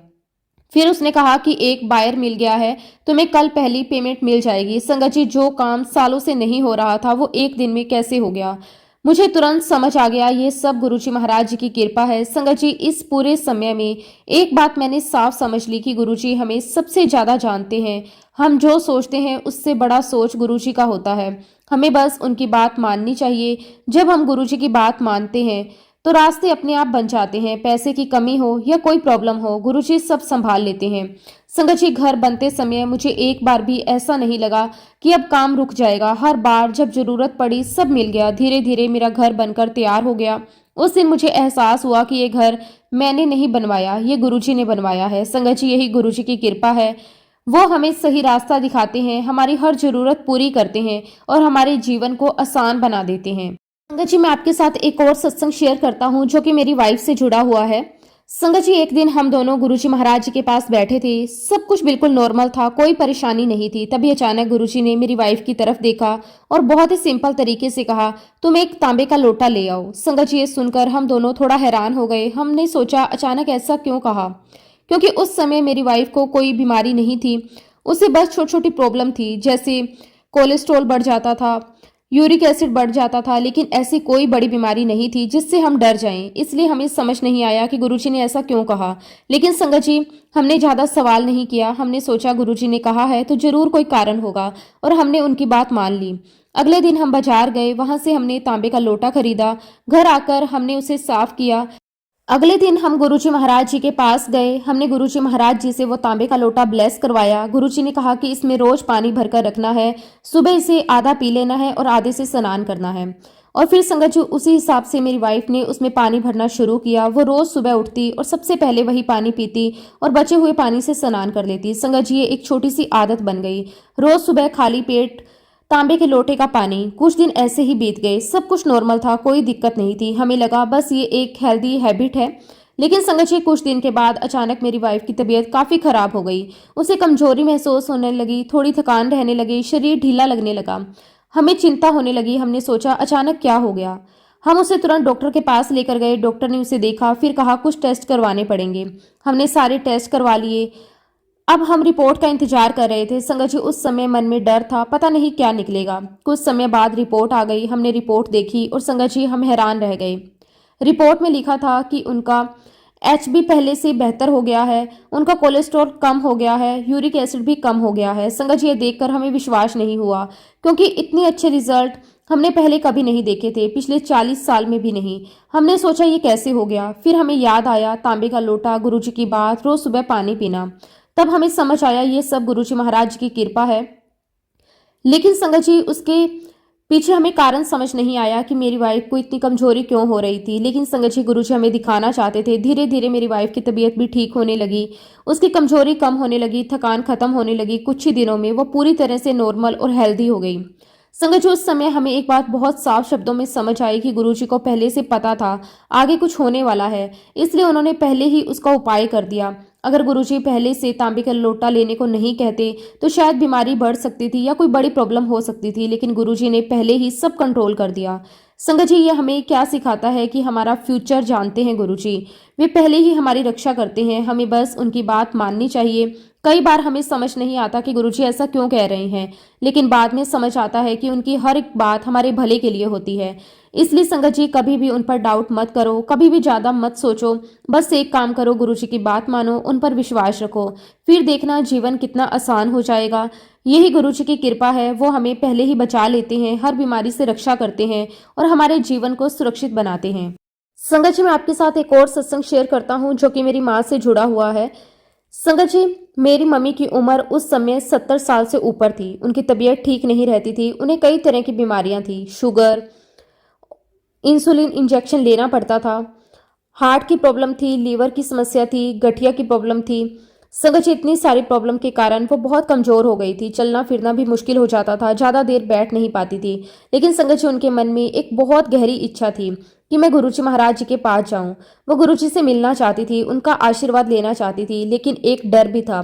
फिर उसने कहा कि एक बायर मिल गया है, तुम्हें कल पहली पेमेंट मिल जाएगी। संगत जी, जो काम सालों से नहीं हो रहा था वो एक दिन में कैसे हो गया। मुझे तुरंत समझ आ गया ये सब गुरुजी महाराज जी की कृपा है। संगत जी, इस पूरे समय में एक बात मैंने साफ समझ ली कि गुरुजी हमें सबसे ज्यादा जानते हैं। हम जो सोचते हैं उससे बड़ा सोच गुरुजी का होता है। हमें बस उनकी बात माननी चाहिए। जब हम गुरुजी की बात मानते हैं तो रास्ते अपने आप बन जाते हैं। पैसे की कमी हो या कोई प्रॉब्लम हो, गुरुजी सब संभाल लेते हैं। संगत जी, घर बनते समय मुझे एक बार भी ऐसा नहीं लगा कि अब काम रुक जाएगा। हर बार जब जरूरत पड़ी सब मिल गया। धीरे धीरे मेरा घर बनकर तैयार हो गया। उस दिन मुझे एहसास हुआ कि ये घर मैंने नहीं बनवाया, ये गुरुजी ने बनवाया है। संगत जी, यही गुरुजी की कृपा है। वो हमें सही रास्ता दिखाते हैं, हमारी हर जरूरत पूरी करते हैं और हमारे जीवन को आसान बना देते हैं। संगत जी, मैं आपके साथ एक और सत्संग शेयर करता हूँ जो कि मेरी वाइफ से जुड़ा हुआ है। संगत जी, एक दिन हम दोनों गुरुजी महाराज जी के पास बैठे थे। सब कुछ बिल्कुल नॉर्मल था, कोई परेशानी नहीं थी। तभी अचानक गुरुजी ने मेरी वाइफ की तरफ देखा और बहुत ही सिंपल तरीके से कहा, तुम एक तांबे का लोटा ले आओ। संगत जी, ये सुनकर हम दोनों थोड़ा हैरान हो गए। हमने सोचा अचानक ऐसा क्यों कहा, क्योंकि उस समय मेरी वाइफ को कोई बीमारी नहीं थी। उसे बस छोटी छोटी प्रॉब्लम थी, जैसे कोलेस्ट्रॉल बढ़ जाता था, यूरिक एसिड बढ़ जाता था, लेकिन ऐसी कोई बड़ी बीमारी नहीं थी जिससे हम डर जाएं। इसलिए हमें समझ नहीं आया कि गुरुजी ने ऐसा क्यों कहा। लेकिन संगत जी, हमने ज्यादा सवाल नहीं किया। हमने सोचा गुरुजी ने कहा है तो जरूर कोई कारण होगा, और हमने उनकी बात मान ली। अगले दिन हम बाजार गए, वहां से हमने तांबे का लोटा खरीदा। घर आकर हमने उसे साफ किया। अगले दिन हम गुरुजी महाराज जी के पास गए। हमने गुरुजी महाराज जी से वो तांबे का लोटा ब्लेस करवाया। गुरुजी ने कहा कि इसमें रोज पानी भरकर रखना है, सुबह इसे आधा पी लेना है और आधे से स्नान करना है। और फिर संगत जी, उसी हिसाब से मेरी वाइफ ने उसमें पानी भरना शुरू किया। वो रोज सुबह उठती और सबसे पहले वही पानी पीती और बचे हुए पानी से स्नान कर लेती। संगत जी, ये एक छोटी सी आदत बन गई। रोज सुबह खाली पेट तांबे के लोटे का पानी। कुछ दिन ऐसे ही बीत गए। सब कुछ नॉर्मल था, कोई दिक्कत नहीं थी। हमें लगा बस ये एक हेल्दी हैबिट है। लेकिन संगत जी, कुछ दिन के बाद अचानक मेरी वाइफ की तबीयत काफी खराब हो गई। उसे कमजोरी महसूस होने लगी, थोड़ी थकान रहने लगी, शरीर ढीला लगने लगा। हमें चिंता होने लगी। हमने सोचा अचानक क्या हो गया। हम उसे तुरंत डॉक्टर के पास लेकर गए। डॉक्टर ने उसे देखा, फिर कहा कुछ टेस्ट करवाने पड़ेंगे। हमने सारे टेस्ट करवा लिए। अब हम रिपोर्ट का इंतजार कर रहे थे। संगत जी, उस समय मन में डर था, पता नहीं क्या निकलेगा। कुछ समय बाद रिपोर्ट आ गई। हमने रिपोर्ट देखी और संगत जी, हम हैरान रह गए। रिपोर्ट में लिखा था कि उनका HB पहले से बेहतर हो गया है, उनका कोलेस्ट्रॉल कम हो गया है, यूरिक एसिड भी कम हो गया है। संगत जी, ये देखकर हमें विश्वास नहीं हुआ, क्योंकि इतने अच्छे रिजल्ट हमने पहले कभी नहीं देखे थे, पिछले 40 साल में भी नहीं। हमने सोचा ये कैसे हो गया। फिर हमें याद आया तांबे का लोटा, गुरुजी की बात, रोज सुबह पानी पीना। तब हमें समझ आया ये सब गुरुजी महाराज की कृपा है। लेकिन संगत जी, उसके पीछे हमें कारण समझ नहीं आया कि मेरी वाइफ को इतनी कमजोरी क्यों हो रही थी, लेकिन संगत जी गुरुजी हमें दिखाना चाहते थे। धीरे धीरे मेरी वाइफ की तबीयत भी ठीक होने लगी, उसकी कमजोरी कम होने लगी, थकान खत्म होने लगी। कुछ ही दिनों में वो पूरी तरह से नॉर्मल और हेल्दी हो गई। संगत जी उस समय हमें एक बात बहुत साफ शब्दों में समझ आई कि गुरुजी को पहले से पता था आगे कुछ होने वाला है, इसलिए उन्होंने पहले ही उसका उपाय कर दिया। अगर गुरुजी पहले से तांबे का लोटा लेने को नहीं कहते तो शायद बीमारी बढ़ सकती थी या कोई बड़ी प्रॉब्लम हो सकती थी, लेकिन गुरुजी ने पहले ही सब कंट्रोल कर दिया। संगत जी ये हमें क्या सिखाता है कि हमारा फ्यूचर जानते हैं गुरुजी, वे पहले ही हमारी रक्षा करते हैं, हमें बस उनकी बात माननी चाहिए। कई बार हमें समझ नहीं आता कि गुरुजी ऐसा क्यों कह रहे हैं, लेकिन बाद में समझ आता है कि उनकी हर एक बात हमारे भले के लिए होती है। इसलिए संगत जी कभी भी उन पर डाउट मत करो, कभी भी ज़्यादा मत सोचो। बस एक काम करो, गुरुजी की बात मानो, उन पर विश्वास रखो, फिर देखना जीवन कितना आसान हो जाएगा। यही गुरुजी की कृपा है, वो हमें पहले ही बचा लेते हैं, हर बीमारी से रक्षा करते हैं और हमारे जीवन को सुरक्षित बनाते हैं। संगत जी मैं आपके साथ एक और सत्संग शेयर करता हूँ जो कि मेरी माँ से जुड़ा हुआ है। संगत जी मेरी मम्मी की उम्र उस समय 70 साल से ऊपर थी। उनकी तबीयत ठीक नहीं रहती थी, उन्हें कई तरह की बीमारियां थी, शुगर, इंसुलिन इंजेक्शन लेना पड़ता था, हार्ट की प्रॉब्लम थी, लीवर की समस्या थी, गठिया की प्रॉब्लम थी। संगत जी इतनी सारी प्रॉब्लम के कारण वो बहुत कमजोर हो गई थी, चलना फिरना भी मुश्किल हो जाता था, ज़्यादा देर बैठ नहीं पाती थी। लेकिन संगत जी उनके मन में एक बहुत गहरी इच्छा थी कि मैं गुरुजी महाराज जी के पास जाऊं। वो गुरुजी से मिलना चाहती थी, उनका आशीर्वाद लेना चाहती थी, लेकिन एक डर भी था।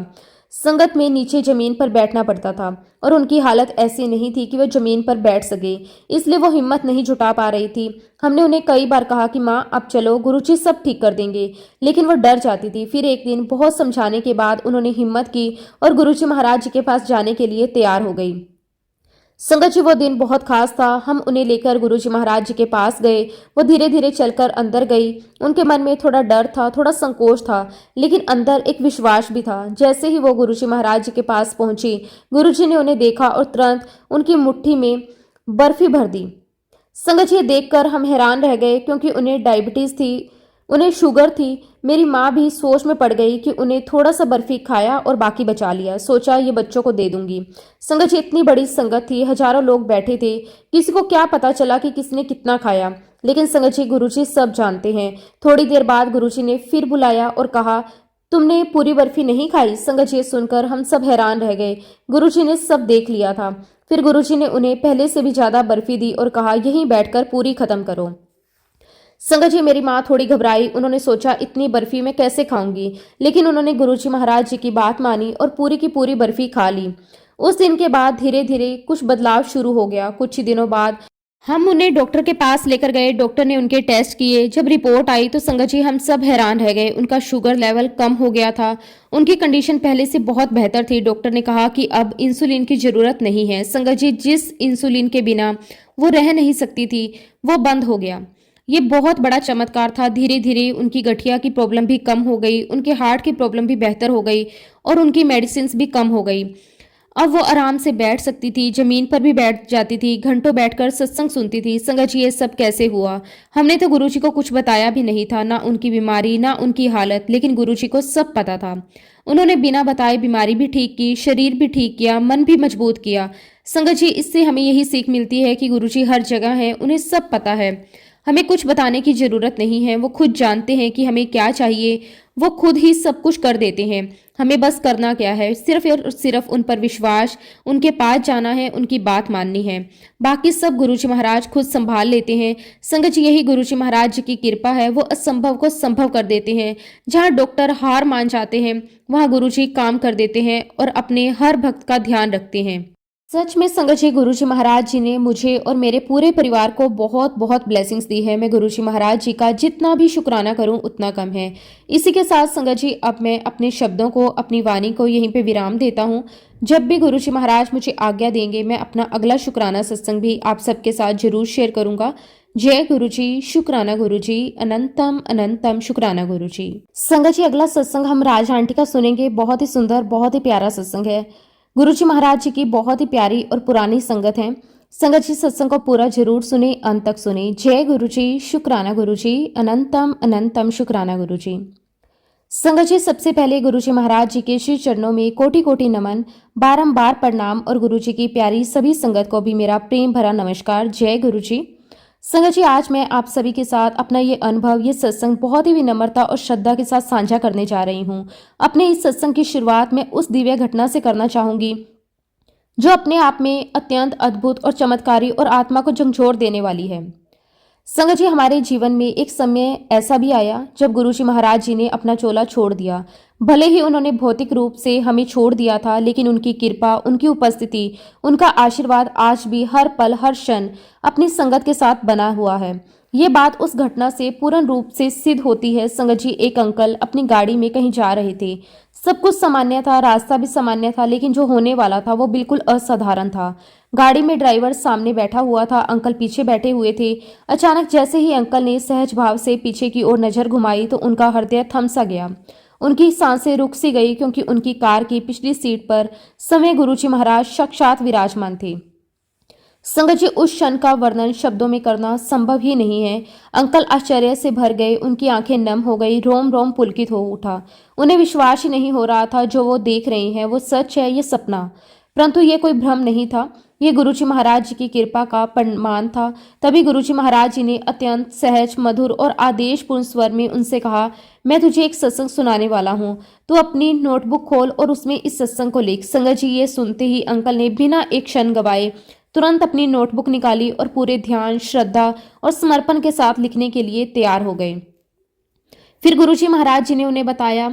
संगत में नीचे जमीन पर बैठना पड़ता था और उनकी हालत ऐसी नहीं थी कि वह जमीन पर बैठ सके, इसलिए वो हिम्मत नहीं जुटा पा रही थी। हमने उन्हें कई बार कहा कि माँ अब चलो, गुरुजी सब ठीक कर देंगे, लेकिन वो डर जाती थी। फिर एक दिन बहुत समझाने के बाद उन्होंने हिम्मत की और गुरुजी महाराज जी के पास जाने के लिए तैयार हो गई। संगत जी वो दिन बहुत खास था। हम उन्हें लेकर गुरुजी महाराज जी के पास गए। वो धीरे धीरे चलकर अंदर गई। उनके मन में थोड़ा डर था, थोड़ा संकोच था, लेकिन अंदर एक विश्वास भी था। जैसे ही वो गुरुजी महाराज जी के पास पहुंची, गुरुजी ने उन्हें देखा और तुरंत उनकी मुट्ठी में बर्फी भर दी। संगत जी ये देखकर हम हैरान रह गए, क्योंकि उन्हें डायबिटीज थी, उन्हें शुगर थी। मेरी माँ भी सोच में पड़ गई कि उन्हें थोड़ा सा बर्फी खाया और बाकी बचा लिया, सोचा ये बच्चों को दे दूंगी। संगत जी इतनी बड़ी संगत थी, हजारों लोग बैठे थे, किसी को क्या पता चला कि किसने कितना खाया, लेकिन संगत जी गुरुजी सब जानते हैं। थोड़ी देर बाद गुरुजी ने फिर बुलाया और कहा, तुमने पूरी बर्फी नहीं खाई? संगत जी सुनकर हम सब हैरान रह गए। गुरुजी ने सब देख लिया था। फिर गुरुजी ने उन्हें पहले से भी ज्यादा बर्फी दी और कहा, यहीं बैठकर पूरी खत्म करो। संगत जी मेरी माँ थोड़ी घबराई, उन्होंने सोचा इतनी बर्फी मैं कैसे खाऊंगी, लेकिन उन्होंने गुरुजी महाराज जी की बात मानी और पूरी की पूरी बर्फी खा ली। उस दिन के बाद धीरे धीरे कुछ बदलाव शुरू हो गया। कुछ ही दिनों बाद हम उन्हें डॉक्टर के पास लेकर गए। डॉक्टर ने उनके टेस्ट किए। जब रिपोर्ट आई तो संगत जी हम सब हैरान रह गए। उनका शुगर लेवल कम हो गया था, उनकी कंडीशन पहले से बहुत बेहतर थी। डॉक्टर ने कहा कि अब इंसुलिन की जरूरत नहीं है। संगत जी जिस इंसुलिन के बिना वो रह नहीं सकती थी, वो बंद हो गया। ये बहुत बड़ा चमत्कार था। धीरे धीरे उनकी गठिया की प्रॉब्लम भी कम हो गई, उनके हार्ट की प्रॉब्लम भी बेहतर हो गई और उनकी मेडिसिन भी कम हो गई। अब वो आराम से बैठ सकती थी, जमीन पर भी बैठ जाती थी, घंटों बैठकर सत्संग सुनती थी। संगत जी ये सब कैसे हुआ? हमने तो गुरुजी को कुछ बताया भी नहीं था, ना उनकी बीमारी ना उनकी हालत, लेकिन गुरुजी को सब पता था। उन्होंने बिना बताए बीमारी भी ठीक की, शरीर भी ठीक किया, मन भी मजबूत किया। संगत जी इससे हमें यही सीख मिलती है कि गुरुजी हर जगह है, उन्हें सब पता है, हमें कुछ बताने की जरूरत नहीं है। वो खुद जानते हैं कि हमें क्या चाहिए, वो खुद ही सब कुछ कर देते हैं। हमें बस करना क्या है, सिर्फ और सिर्फ उन पर विश्वास, उनके पास जाना है, उनकी बात माननी है। बाकी सब गुरुजी महाराज खुद संभाल लेते हैं। संगत जी यही गुरुजी महाराज जी की कृपा है, वो असंभव को संभव कर देते हैं। जहाँ डॉक्टर हार मान जाते हैं, वहाँ गुरुजी काम कर देते हैं और अपने हर भक्त का ध्यान रखते हैं। सच में संगत जी गुरुजी महाराज जी ने मुझे और मेरे पूरे परिवार को बहुत बहुत ब्लेसिंग्स दी है। मैं गुरुजी महाराज जी का जितना भी शुक्राना करूं उतना कम है। इसी के साथ संगत जी अब मैं अपने शब्दों को, अपनी वाणी को यहीं पे विराम देता हूं। जब भी गुरुजी महाराज मुझे आज्ञा देंगे, मैं अपना अगला शुक्राना सत्संग भी आप सबके साथ जरूर शेयर करूंगा। जय गुरुजी, शुक्राना गुरुजी, अनंतम अनंतम शुक्राना गुरुजी। संगत जी अगला सत्संग हम राज आंटी का सुनेंगे। बहुत ही सुंदर, बहुत ही प्यारा सत्संग है। गुरुजी महाराज जी की बहुत ही प्यारी और पुरानी संगत है। संगत जी सत्संग को पूरा जरूर सुने, अंत तक सुने। जय गुरुजी, शुक्राना गुरुजी, अनंतम अनंतम शुक्राना गुरुजी। संगत जी, सबसे पहले गुरुजी महाराज जी के श्री चरणों में कोटि कोटि नमन, बारंबार प्रणाम और गुरुजी की प्यारी सभी संगत को भी मेरा प्रेम भरा नमस्कार। जय गुरुजी। संगत जी, आज मैं आप सभी के साथ अपना ये अनुभव, ये सत्संग बहुत ही विनम्रता और श्रद्धा के साथ साझा करने जा रही हूँ। अपने इस सत्संग की शुरुआत मैं उस दिव्य घटना से करना चाहूंगी जो अपने आप में अत्यंत अद्भुत और चमत्कारी और आत्मा को झंझोर देने वाली है। संगत जी, हमारे जीवन में एक समय ऐसा भी आया जब गुरुजी महाराज जी ने अपना चोला छोड़ दिया। भले ही उन्होंने भौतिक रूप से हमें छोड़ दिया था, लेकिन उनकी कृपा, उनकी उपस्थिति, उनका आशीर्वाद आज भी हर पल हर क्षण अपनी संगत के साथ बना हुआ है। ये बात उस घटना से पूर्ण रूप से सिद्ध होती है। संगत जी, एक अंकल अपनी गाड़ी में कहीं जा रहे थे। सब कुछ सामान्य था, रास्ता भी सामान्य था, लेकिन जो होने वाला था वो बिल्कुल असाधारण था। गाड़ी में ड्राइवर सामने बैठा हुआ था, अंकल पीछे बैठे हुए थे। अचानक जैसे ही अंकल ने सहज भाव से पीछे की ओर नजर घुमाई तो उनका हृदय थम सा गया। उनकी सांसें रुक सी गई, क्योंकि उनकी कार की पिछली सीट पर समय गुरुजी महाराज साक्षात विराजमान थे। संगत जी, उस क्षण का वर्णन शब्दों में करना संभव ही नहीं है। अंकल आश्चर्य से भर गए, उनकी आंखें नम हो गई, रोम रोम पुलकित हो उठा। उन्हें विश्वास ही नहीं हो रहा था जो वो देख रहे हैं वो सच है, ये सपना। परंतु ये कोई भ्रम नहीं था, ये गुरुजी महाराज जी की कृपा का प्रमाण था। तभी गुरुजी महाराज जी ने अत्यंत सहज, मधुर और आदेशपूर्ण स्वर में उनसे कहा, मैं तुझे एक सत्संग सुनाने वाला हूँ, तू अपनी नोटबुक खोल और उसमें इस सत्संग को लिख। संगत जी, ये सुनते ही अंकल ने बिना एक क्षण गवाए तुरंत अपनी नोटबुक निकाली और पूरे ध्यान, श्रद्धा और समर्पण के साथ लिखने के लिए तैयार हो गए। फिर गुरुजी महाराज जी ने उन्हें बताया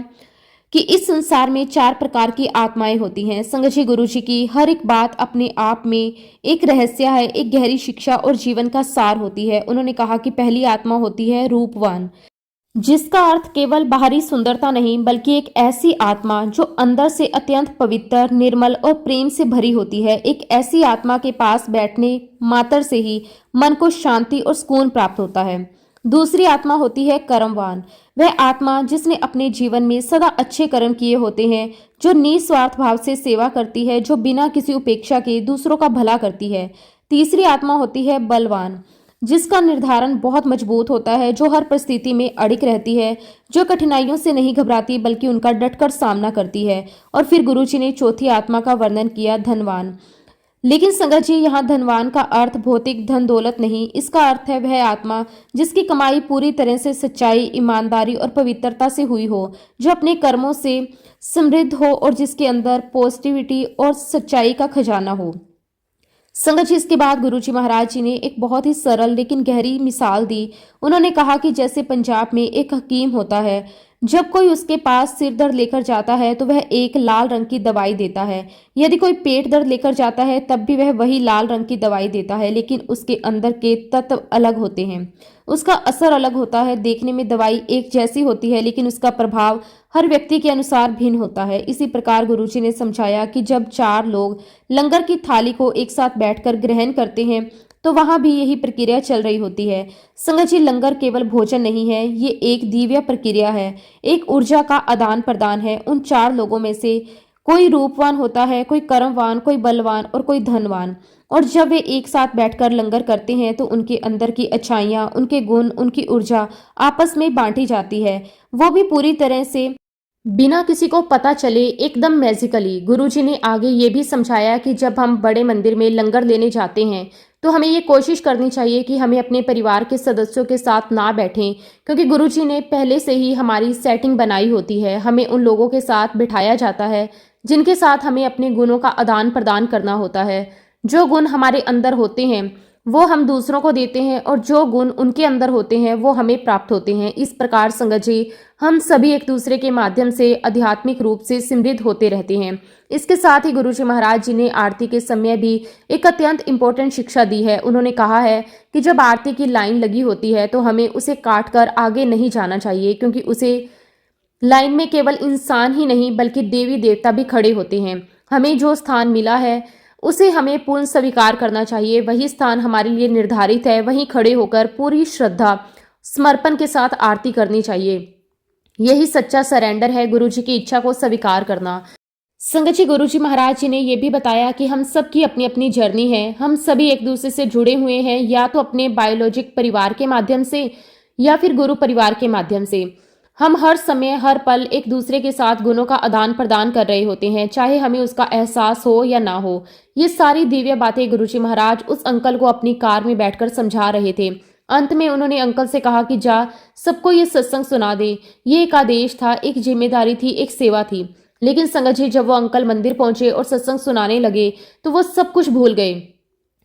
कि इस संसार में 4 प्रकार की आत्माएं होती हैं। संगत जी, गुरुजी की हर एक बात अपने आप में एक रहस्य है, एक गहरी शिक्षा और जीवन का सार होती है। उन्होंने कहा कि पहली आत्मा होती है रूपवान, जिसका अर्थ केवल बाहरी सुंदरता नहीं, बल्कि एक ऐसी आत्मा जो अंदर से अत्यंत पवित्र, निर्मल और प्रेम से भरी होती है। एक ऐसी आत्मा के पास बैठने मात्र से ही मन को शांति और सुकून प्राप्त होता है। दूसरी आत्मा होती है कर्मवान, वह आत्मा जिसने अपने जीवन में सदा अच्छे कर्म किए होते हैं, जो निस्वार्थ भाव से सेवा करती है, जो बिना किसी उपेक्षा के दूसरों का भला करती है। तीसरी आत्मा होती है बलवान, जिसका निर्धारण बहुत मजबूत होता है, जो हर परिस्थिति में अड़िग रहती है, जो कठिनाइयों से नहीं घबराती बल्कि उनका डटकर सामना करती है। और फिर गुरुजी ने चौथी आत्मा का वर्णन किया, धनवान। लेकिन संगत जी, यहाँ धनवान का अर्थ भौतिक धन दौलत नहीं, इसका अर्थ है वह आत्मा जिसकी कमाई पूरी तरह से सच्चाई, ईमानदारी और पवित्रता से हुई हो, जो अपने कर्मों से समृद्ध हो और जिसके अंदर पॉजिटिविटी और सच्चाई का खजाना हो। संगत जी, इसके बाद गुरुजी महाराज जी ने एक बहुत ही सरल लेकिन गहरी मिसाल दी। उन्होंने कहा कि जैसे पंजाब में एक हकीम होता है, जब कोई उसके पास सिर दर्द लेकर जाता है तो वह एक लाल रंग की दवाई देता है। यदि कोई पेट दर्द लेकर जाता है तब भी वह वही लाल रंग की दवाई देता है, लेकिन उसके अंदर के तत्व अलग होते हैं, उसका असर अलग होता है। देखने में दवाई एक जैसी होती है, लेकिन उसका प्रभाव हर व्यक्ति के अनुसार भिन्न होता है। इसी प्रकार गुरुजी ने समझाया कि जब 4 लोग लंगर की थाली को एक साथ बैठकर ग्रहण करते हैं तो वहां भी यही प्रक्रिया चल रही होती है। संगत जी, लंगर केवल भोजन नहीं है, ये एक दिव्य प्रक्रिया है, एक ऊर्जा का आदान प्रदान है। उन 4 लोगों में से कोई रूपवान होता है, कोई कर्मवान, कोई बलवान और कोई धनवान। और जब वे एक साथ बैठकर लंगर करते हैं तो उनके अंदर की अच्छाइयाँ, उनके गुण, उनकी ऊर्जा आपस में बांटी जाती है, वो भी पूरी तरह से बिना किसी को पता चले, एकदम मैजिकली। गुरुजी ने आगे ये भी समझाया कि जब हम बड़े मंदिर में लंगर लेने जाते हैं तो हमें ये कोशिश करनी चाहिए कि हमें अपने परिवार के सदस्यों के साथ ना बैठें, क्योंकि गुरुजी ने पहले से ही हमारी सेटिंग बनाई होती है। हमें उन लोगों के साथ बिठाया जाता है जिनके साथ हमें अपने गुणों का आदान प्रदान करना होता है। जो गुण हमारे अंदर होते हैं वो हम दूसरों को देते हैं, और जो गुण उनके अंदर होते हैं वो हमें प्राप्त होते हैं। इस प्रकार संगत जी, हम सभी एक दूसरे के माध्यम से आध्यात्मिक रूप से समृद्ध होते रहते हैं। इसके साथ ही गुरुजी महाराज जी ने आरती के समय भी एक अत्यंत इम्पोर्टेंट शिक्षा दी है। उन्होंने कहा है कि जब आरती की लाइन लगी होती है तो हमें उसे काट कर आगे नहीं जाना चाहिए, क्योंकि उसे लाइन में केवल इंसान ही नहीं बल्कि देवी देवता भी खड़े होते हैं। हमें जो स्थान मिला है उसे हमें पूर्ण स्वीकार करना चाहिए, वही स्थान हमारे लिए निर्धारित है, वहीं खड़े होकर पूरी श्रद्धा, समर्पण के साथ आरती करनी चाहिए। यही सच्चा सरेंडर है, गुरुजी की इच्छा को स्वीकार करना। संगत जी, गुरुजी महाराज जी ने यह भी बताया कि हम सब की अपनी अपनी जर्नी है, हम सभी एक दूसरे से जुड़े हुए हैं, या तो अपने बायोलॉजिक परिवार के माध्यम से या फिर गुरु परिवार के माध्यम से। हम हर समय हर पल एक दूसरे के साथ गुणों का आदान प्रदान कर रहे होते हैं, चाहे हमें उसका एहसास हो या ना हो। ये सारी दिव्य बातें गुरुजी महाराज उस अंकल को अपनी कार में बैठकर समझा रहे थे। अंत में उन्होंने अंकल से कहा कि जा सबको ये सत्संग सुना दे। ये एक आदेश था, एक जिम्मेदारी थी, एक सेवा थी। लेकिन संगत जी, जब वो अंकल मंदिर पहुंचे और सत्संग सुनाने लगे तो वो सब कुछ भूल गए।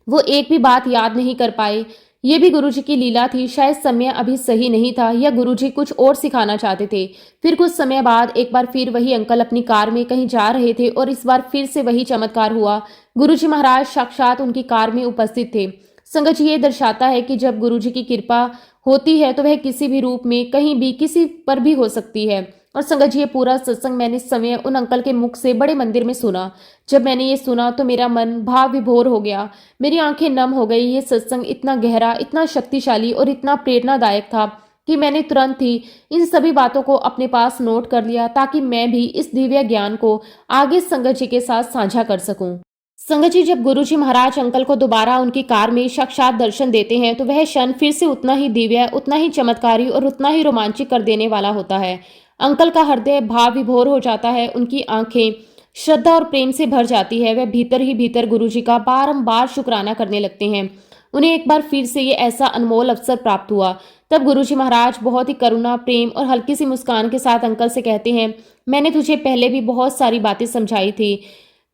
वो एक भी बात याद नहीं कर पाए। ये भी गुरुजी की लीला थी, शायद समय अभी सही नहीं था या गुरुजी कुछ और सिखाना चाहते थे। फिर कुछ समय बाद एक बार फिर वही अंकल अपनी कार में कहीं जा रहे थे और इस बार फिर से वही चमत्कार हुआ। गुरुजी महाराज साक्षात उनकी कार में उपस्थित थे। संगत जी, ये दर्शाता है कि जब गुरुजी की कृपा होती है तो वह किसी भी रूप में कहीं भी किसी पर भी हो सकती है। और संगत जी, ये पूरा सत्संग मैंने इस समय उन अंकल के मुख से बड़े मंदिर में सुना। जब मैंने ये सुना तो मेरा मन भाव विभोर हो गया, मेरी आंखें नम हो गई। ये सत्संग इतना गहरा, इतना शक्तिशाली और इतना प्रेरणादायक था कि मैंने तुरंत ही इन सभी बातों को अपने पास नोट कर लिया ताकि मैं भी इस दिव्य ज्ञान को आगे संगत जी के साथ साझा कर सकूं। संगत जी, जब गुरुजी महाराज अंकल को दोबारा उनकी कार में साक्षात दर्शन देते हैं तो वह क्षण फिर से उतना ही दिव्य, उतना ही चमत्कारी और उतना ही रोमांचित कर देने वाला होता है। अंकल का हृदय भाव विभोर हो जाता है, उनकी आंखें श्रद्धा और प्रेम से भर जाती है। वह भीतर ही भीतर गुरुजी का बारंबार शुक्राना करने लगते हैं। उन्हें एक बार फिर से ये ऐसा अनमोल अवसर प्राप्त हुआ। तब गुरुजी महाराज बहुत ही करुणा, प्रेम और हल्की सी मुस्कान के साथ अंकल से कहते हैं, मैंने तुझे पहले भी बहुत सारी बातें समझाई थी,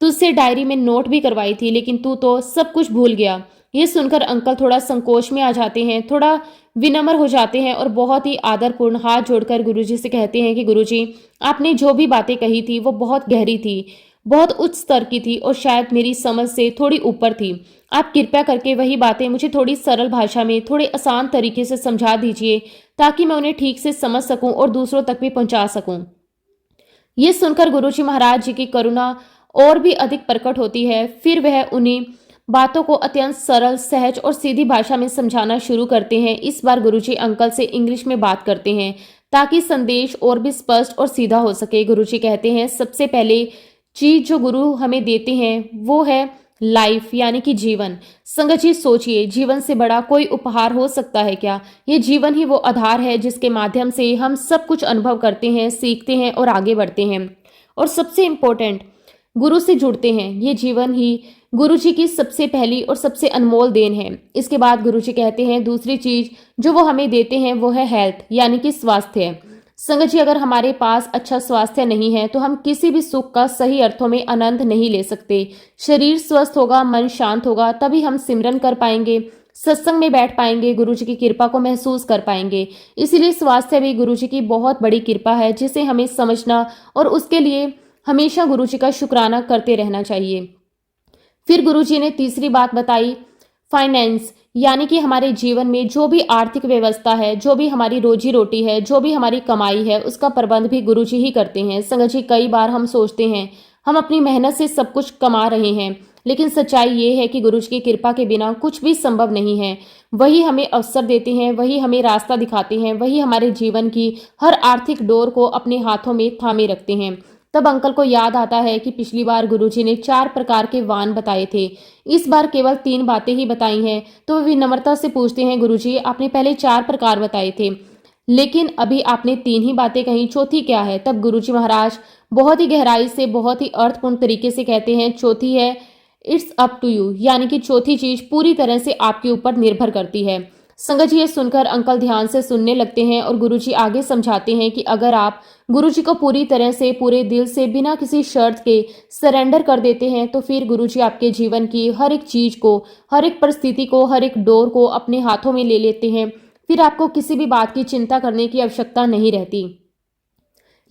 तुझसे डायरी में नोट भी करवाई थी, लेकिन तू तो सब कुछ भूल गया। ये सुनकर अंकल थोड़ा संकोच में आ जाते हैं, थोड़ा विनम्र हो जाते हैं और बहुत ही आदरपूर्ण हाथ जोड़कर गुरुजी से कहते हैं कि गुरुजी, आपने जो भी बातें कही थी वो बहुत गहरी थी, बहुत उच्च स्तर की थी और शायद मेरी समझ से थोड़ी ऊपर थी। आप कृपया करके वही बातें मुझे थोड़ी सरल भाषा में, थोड़े आसान तरीके से समझा दीजिए ताकि मैं उन्हें ठीक से समझ सकूं और दूसरों तक भी पहुंचा सकूं। ये सुनकर गुरुजी महाराज जी की करुणा और भी अधिक प्रकट होती है। फिर वह उन्हीं बातों को अत्यंत सरल, सहज और सीधी भाषा में समझाना शुरू करते हैं। इस बार गुरुजी अंकल से इंग्लिश में बात करते हैं ताकि संदेश और भी स्पष्ट और सीधा हो सके। गुरुजी कहते हैं, सबसे पहले चीज जो गुरु हमें देते हैं वो है लाइफ, यानी कि जीवन। संगत जी, सोचिए, जीवन से बड़ा कोई उपहार हो सकता है क्या? ये जीवन ही वो आधार है जिसके माध्यम से हम सब कुछ अनुभव करते हैं, सीखते हैं और आगे बढ़ते हैं। और सबसे इम्पोर्टेंट, गुरु से जुड़ते हैं। ये जीवन ही गुरु जी की सबसे पहली और सबसे अनमोल देन है। इसके बाद गुरु जी कहते हैं, दूसरी चीज जो वो हमें देते हैं वो है हेल्थ, यानी कि स्वास्थ्य। संगत जी, अगर हमारे पास अच्छा स्वास्थ्य नहीं है तो हम किसी भी सुख का सही अर्थों में आनंद नहीं ले सकते। शरीर स्वस्थ होगा, मन शांत होगा, तभी हम सिमरन कर पाएंगे, सत्संग में बैठ पाएंगे, गुरु जी की कृपा को महसूस कर पाएंगे। इसीलिए स्वास्थ्य भी गुरु जी की बहुत बड़ी कृपा है जिसे हमें समझना और उसके लिए हमेशा गुरु जी का शुक्राना करते रहना चाहिए। फिर गुरुजी ने तीसरी बात बताई, फाइनेंस, यानी कि हमारे जीवन में जो भी आर्थिक व्यवस्था है, जो भी हमारी रोजी रोटी है, जो भी हमारी कमाई है, उसका प्रबंध भी गुरुजी ही करते हैं। संगत जी, कई बार हम सोचते हैं हम अपनी मेहनत से सब कुछ कमा रहे हैं, लेकिन सच्चाई ये है कि गुरुजी की कृपा के बिना कुछ भी संभव नहीं है। वही हमें अवसर देते हैं, वही हमें रास्ता दिखाते हैं, वही हमारे जीवन की हर आर्थिक डोर को अपने हाथों में थामे रखते हैं। तब अंकल को याद आता है कि पिछली बार गुरुजी ने 4 प्रकार के वान बताए थे, इस बार केवल 3 बातें ही बताई हैं। तो वे विनम्रता से पूछते हैं, गुरुजी, आपने पहले 4 प्रकार बताए थे, लेकिन अभी आपने 3 ही बातें कही, चौथी क्या है? तब गुरुजी महाराज बहुत ही गहराई से, बहुत ही अर्थपूर्ण तरीके से कहते हैं, चौथी है इट्स अप टू यू, यानी कि चौथी चीज पूरी तरह से आपके ऊपर निर्भर करती है। संगत जी, ये सुनकर अंकल ध्यान से सुनने लगते हैं और गुरुजी आगे समझाते हैं कि अगर आप गुरुजी को पूरी तरह से, पूरे दिल से, बिना किसी शर्त के सरेंडर कर देते हैं तो फिर गुरुजी आपके जीवन की हर एक चीज को, हर एक परिस्थिति को, हर एक डोर को अपने हाथों में ले लेते हैं। फिर आपको किसी भी बात की चिंता करने की आवश्यकता नहीं रहती।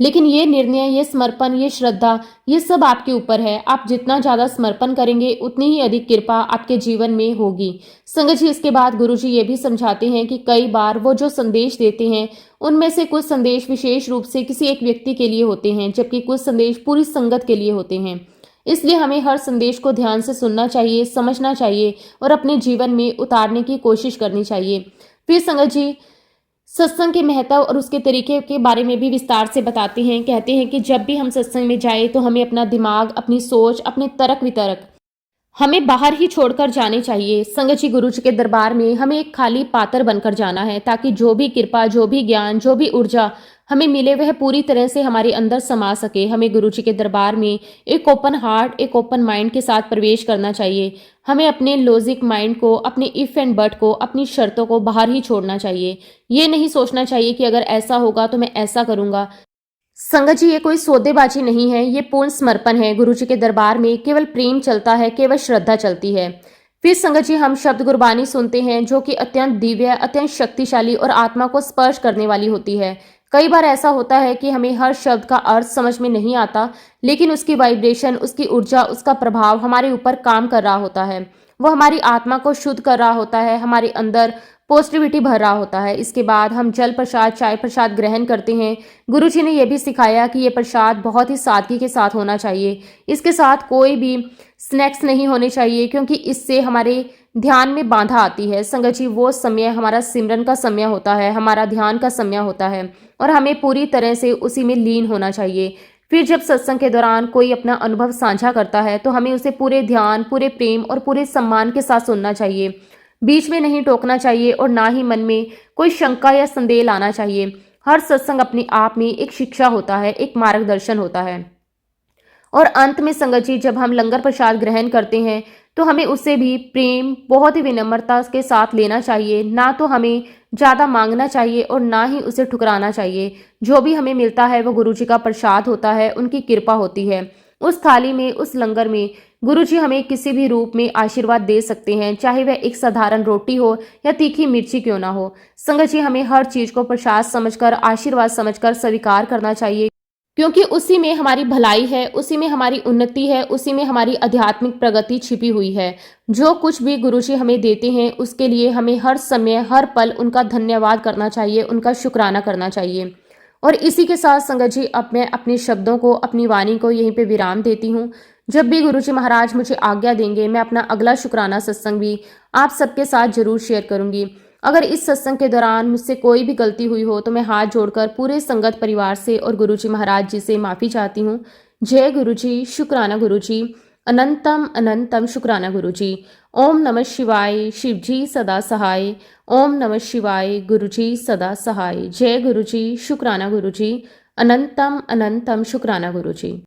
लेकिन ये निर्णय, ये समर्पण, ये श्रद्धा, ये सब आपके ऊपर है। आप जितना ज्यादा समर्पण करेंगे उतनी ही अधिक कृपा आपके जीवन में होगी। संगत जी, इसके बाद गुरुजी ये भी समझाते हैं कि कई बार वो जो संदेश देते हैं उनमें से कुछ संदेश विशेष रूप से किसी एक व्यक्ति के लिए होते हैं, जबकि कुछ संदेश पूरी संगत के लिए होते हैं। इसलिए हमें हर संदेश को ध्यान से सुनना चाहिए, समझना चाहिए और अपने जीवन में उतारने की कोशिश करनी चाहिए। फिर संगत जी सत्संग के महत्व और उसके तरीके के बारे में भी विस्तार से बताते हैं। कहते हैं कि जब भी हम सत्संग में जाए तो हमें अपना दिमाग, अपनी सोच, अपने तर्क वितर्क हमें बाहर ही छोड़कर जाने चाहिए। संगत जी, गुरु जी के दरबार में हमें एक खाली पात्र बनकर जाना है ताकि जो भी कृपा, जो भी ज्ञान, जो भी ऊर्जा हमें मिले वह पूरी तरह से हमारे अंदर समा सके। हमें गुरु जी के दरबार में एक ओपन हार्ट, एक ओपन माइंड के साथ प्रवेश करना चाहिए। हमें अपने लॉजिक माइंड को, अपने इफ़ एंड बट को, अपनी शर्तों को बाहर ही छोड़ना चाहिए। ये नहीं सोचना चाहिए कि अगर ऐसा होगा तो मैं ऐसा करूँगा। संगत जी, ये कोई सौदेबाजी नहीं है, ये पूर्ण समर्पण है। गुरु जी के दरबार में केवल प्रेम चलता है, केवल श्रद्धा चलती है। फिर संगत जी, हम शब्द गुरबानी सुनते हैं जो कि अत्यंत दिव्य, अत्यंत शक्तिशाली और आत्मा को स्पर्श करने वाली होती है। कई बार ऐसा होता है कि हमें हर शब्द का अर्थ समझ में नहीं आता, लेकिन उसकी वाइब्रेशन, उसकी ऊर्जा, उसका प्रभाव हमारे ऊपर काम कर रहा होता है। वो हमारी आत्मा को शुद्ध कर रहा होता है, हमारे अंदर पॉजिटिविटी भर रहा होता है। इसके बाद हम जल प्रसाद, चाय प्रसाद ग्रहण करते हैं। गुरु जी ने यह भी सिखाया कि ये प्रसाद बहुत ही सादगी के साथ होना चाहिए। इसके साथ कोई भी स्नैक्स नहीं होने चाहिए, क्योंकि इससे हमारे ध्यान में बाधा आती है। संगत जी, वो समय हमारा सिमरन का समय होता है, हमारा ध्यान का समय होता है, और हमें पूरी तरह से उसी में लीन होना चाहिए। फिर जब सत्संग के दौरान कोई अपना अनुभव साझा करता है तो हमें उसे पूरे ध्यान, पूरे प्रेम और पूरे सम्मान के साथ सुनना चाहिए। बीच में नहीं टोकना चाहिए और ना ही मन में कोई शंका या संदेह लाना चाहिए। हर सत्संग अपने आप में एक शिक्षा होता है, एक मार्गदर्शन होता है। और अंत में संगत जी, जब हम लंगर प्रसाद ग्रहण करते हैं तो हमें उससे भी प्रेम, बहुत ही विनम्रता के साथ लेना चाहिए। ना तो हमें ज़्यादा मांगना चाहिए और ना ही उसे ठुकराना चाहिए। जो भी हमें मिलता है वो गुरु जी का प्रसाद होता है, उनकी कृपा होती है। उस थाली में, उस लंगर में गुरु जी हमें किसी भी रूप में आशीर्वाद दे सकते हैं, चाहे वह एक साधारण रोटी हो या तीखी मिर्ची क्यों ना हो। संगत जी, हमें हर चीज़ को प्रसाद समझकर, आशीर्वाद समझकर स्वीकार करना चाहिए, क्योंकि उसी में हमारी भलाई है, उसी में हमारी उन्नति है, उसी में हमारी आध्यात्मिक प्रगति छिपी हुई है। जो कुछ भी गुरुजी हमें देते हैं उसके लिए हमें हर समय, हर पल उनका धन्यवाद करना चाहिए, उनका शुक्राना करना चाहिए। और इसी के साथ संगत जी, अब मैं अपने शब्दों को, अपनी वाणी को यहीं पे विराम देती हूँ। जब भी गुरुजी महाराज मुझे आज्ञा देंगे, मैं अपना अगला शुक्राना सत्संग भी आप सबके साथ जरूर शेयर करूंगी। अगर इस सत्संग के दौरान मुझसे कोई भी गलती हुई हो तो मैं हाथ जोड़कर पूरे संगत परिवार से और गुरुजी महाराज जी से माफ़ी चाहती हूँ। जय गुरुजी, शुक्राना गुरुजी, अनंतम अनंतम शुक्राना गुरुजी। ओम नमः शिवाय, शिवजी सदा सहाय। ओम नमः शिवाय, गुरुजी सदा सहाय। जय गुरुजी, शुक्राना गुरुजी, अनंतम अनंतम शुक्राना गुरुजी।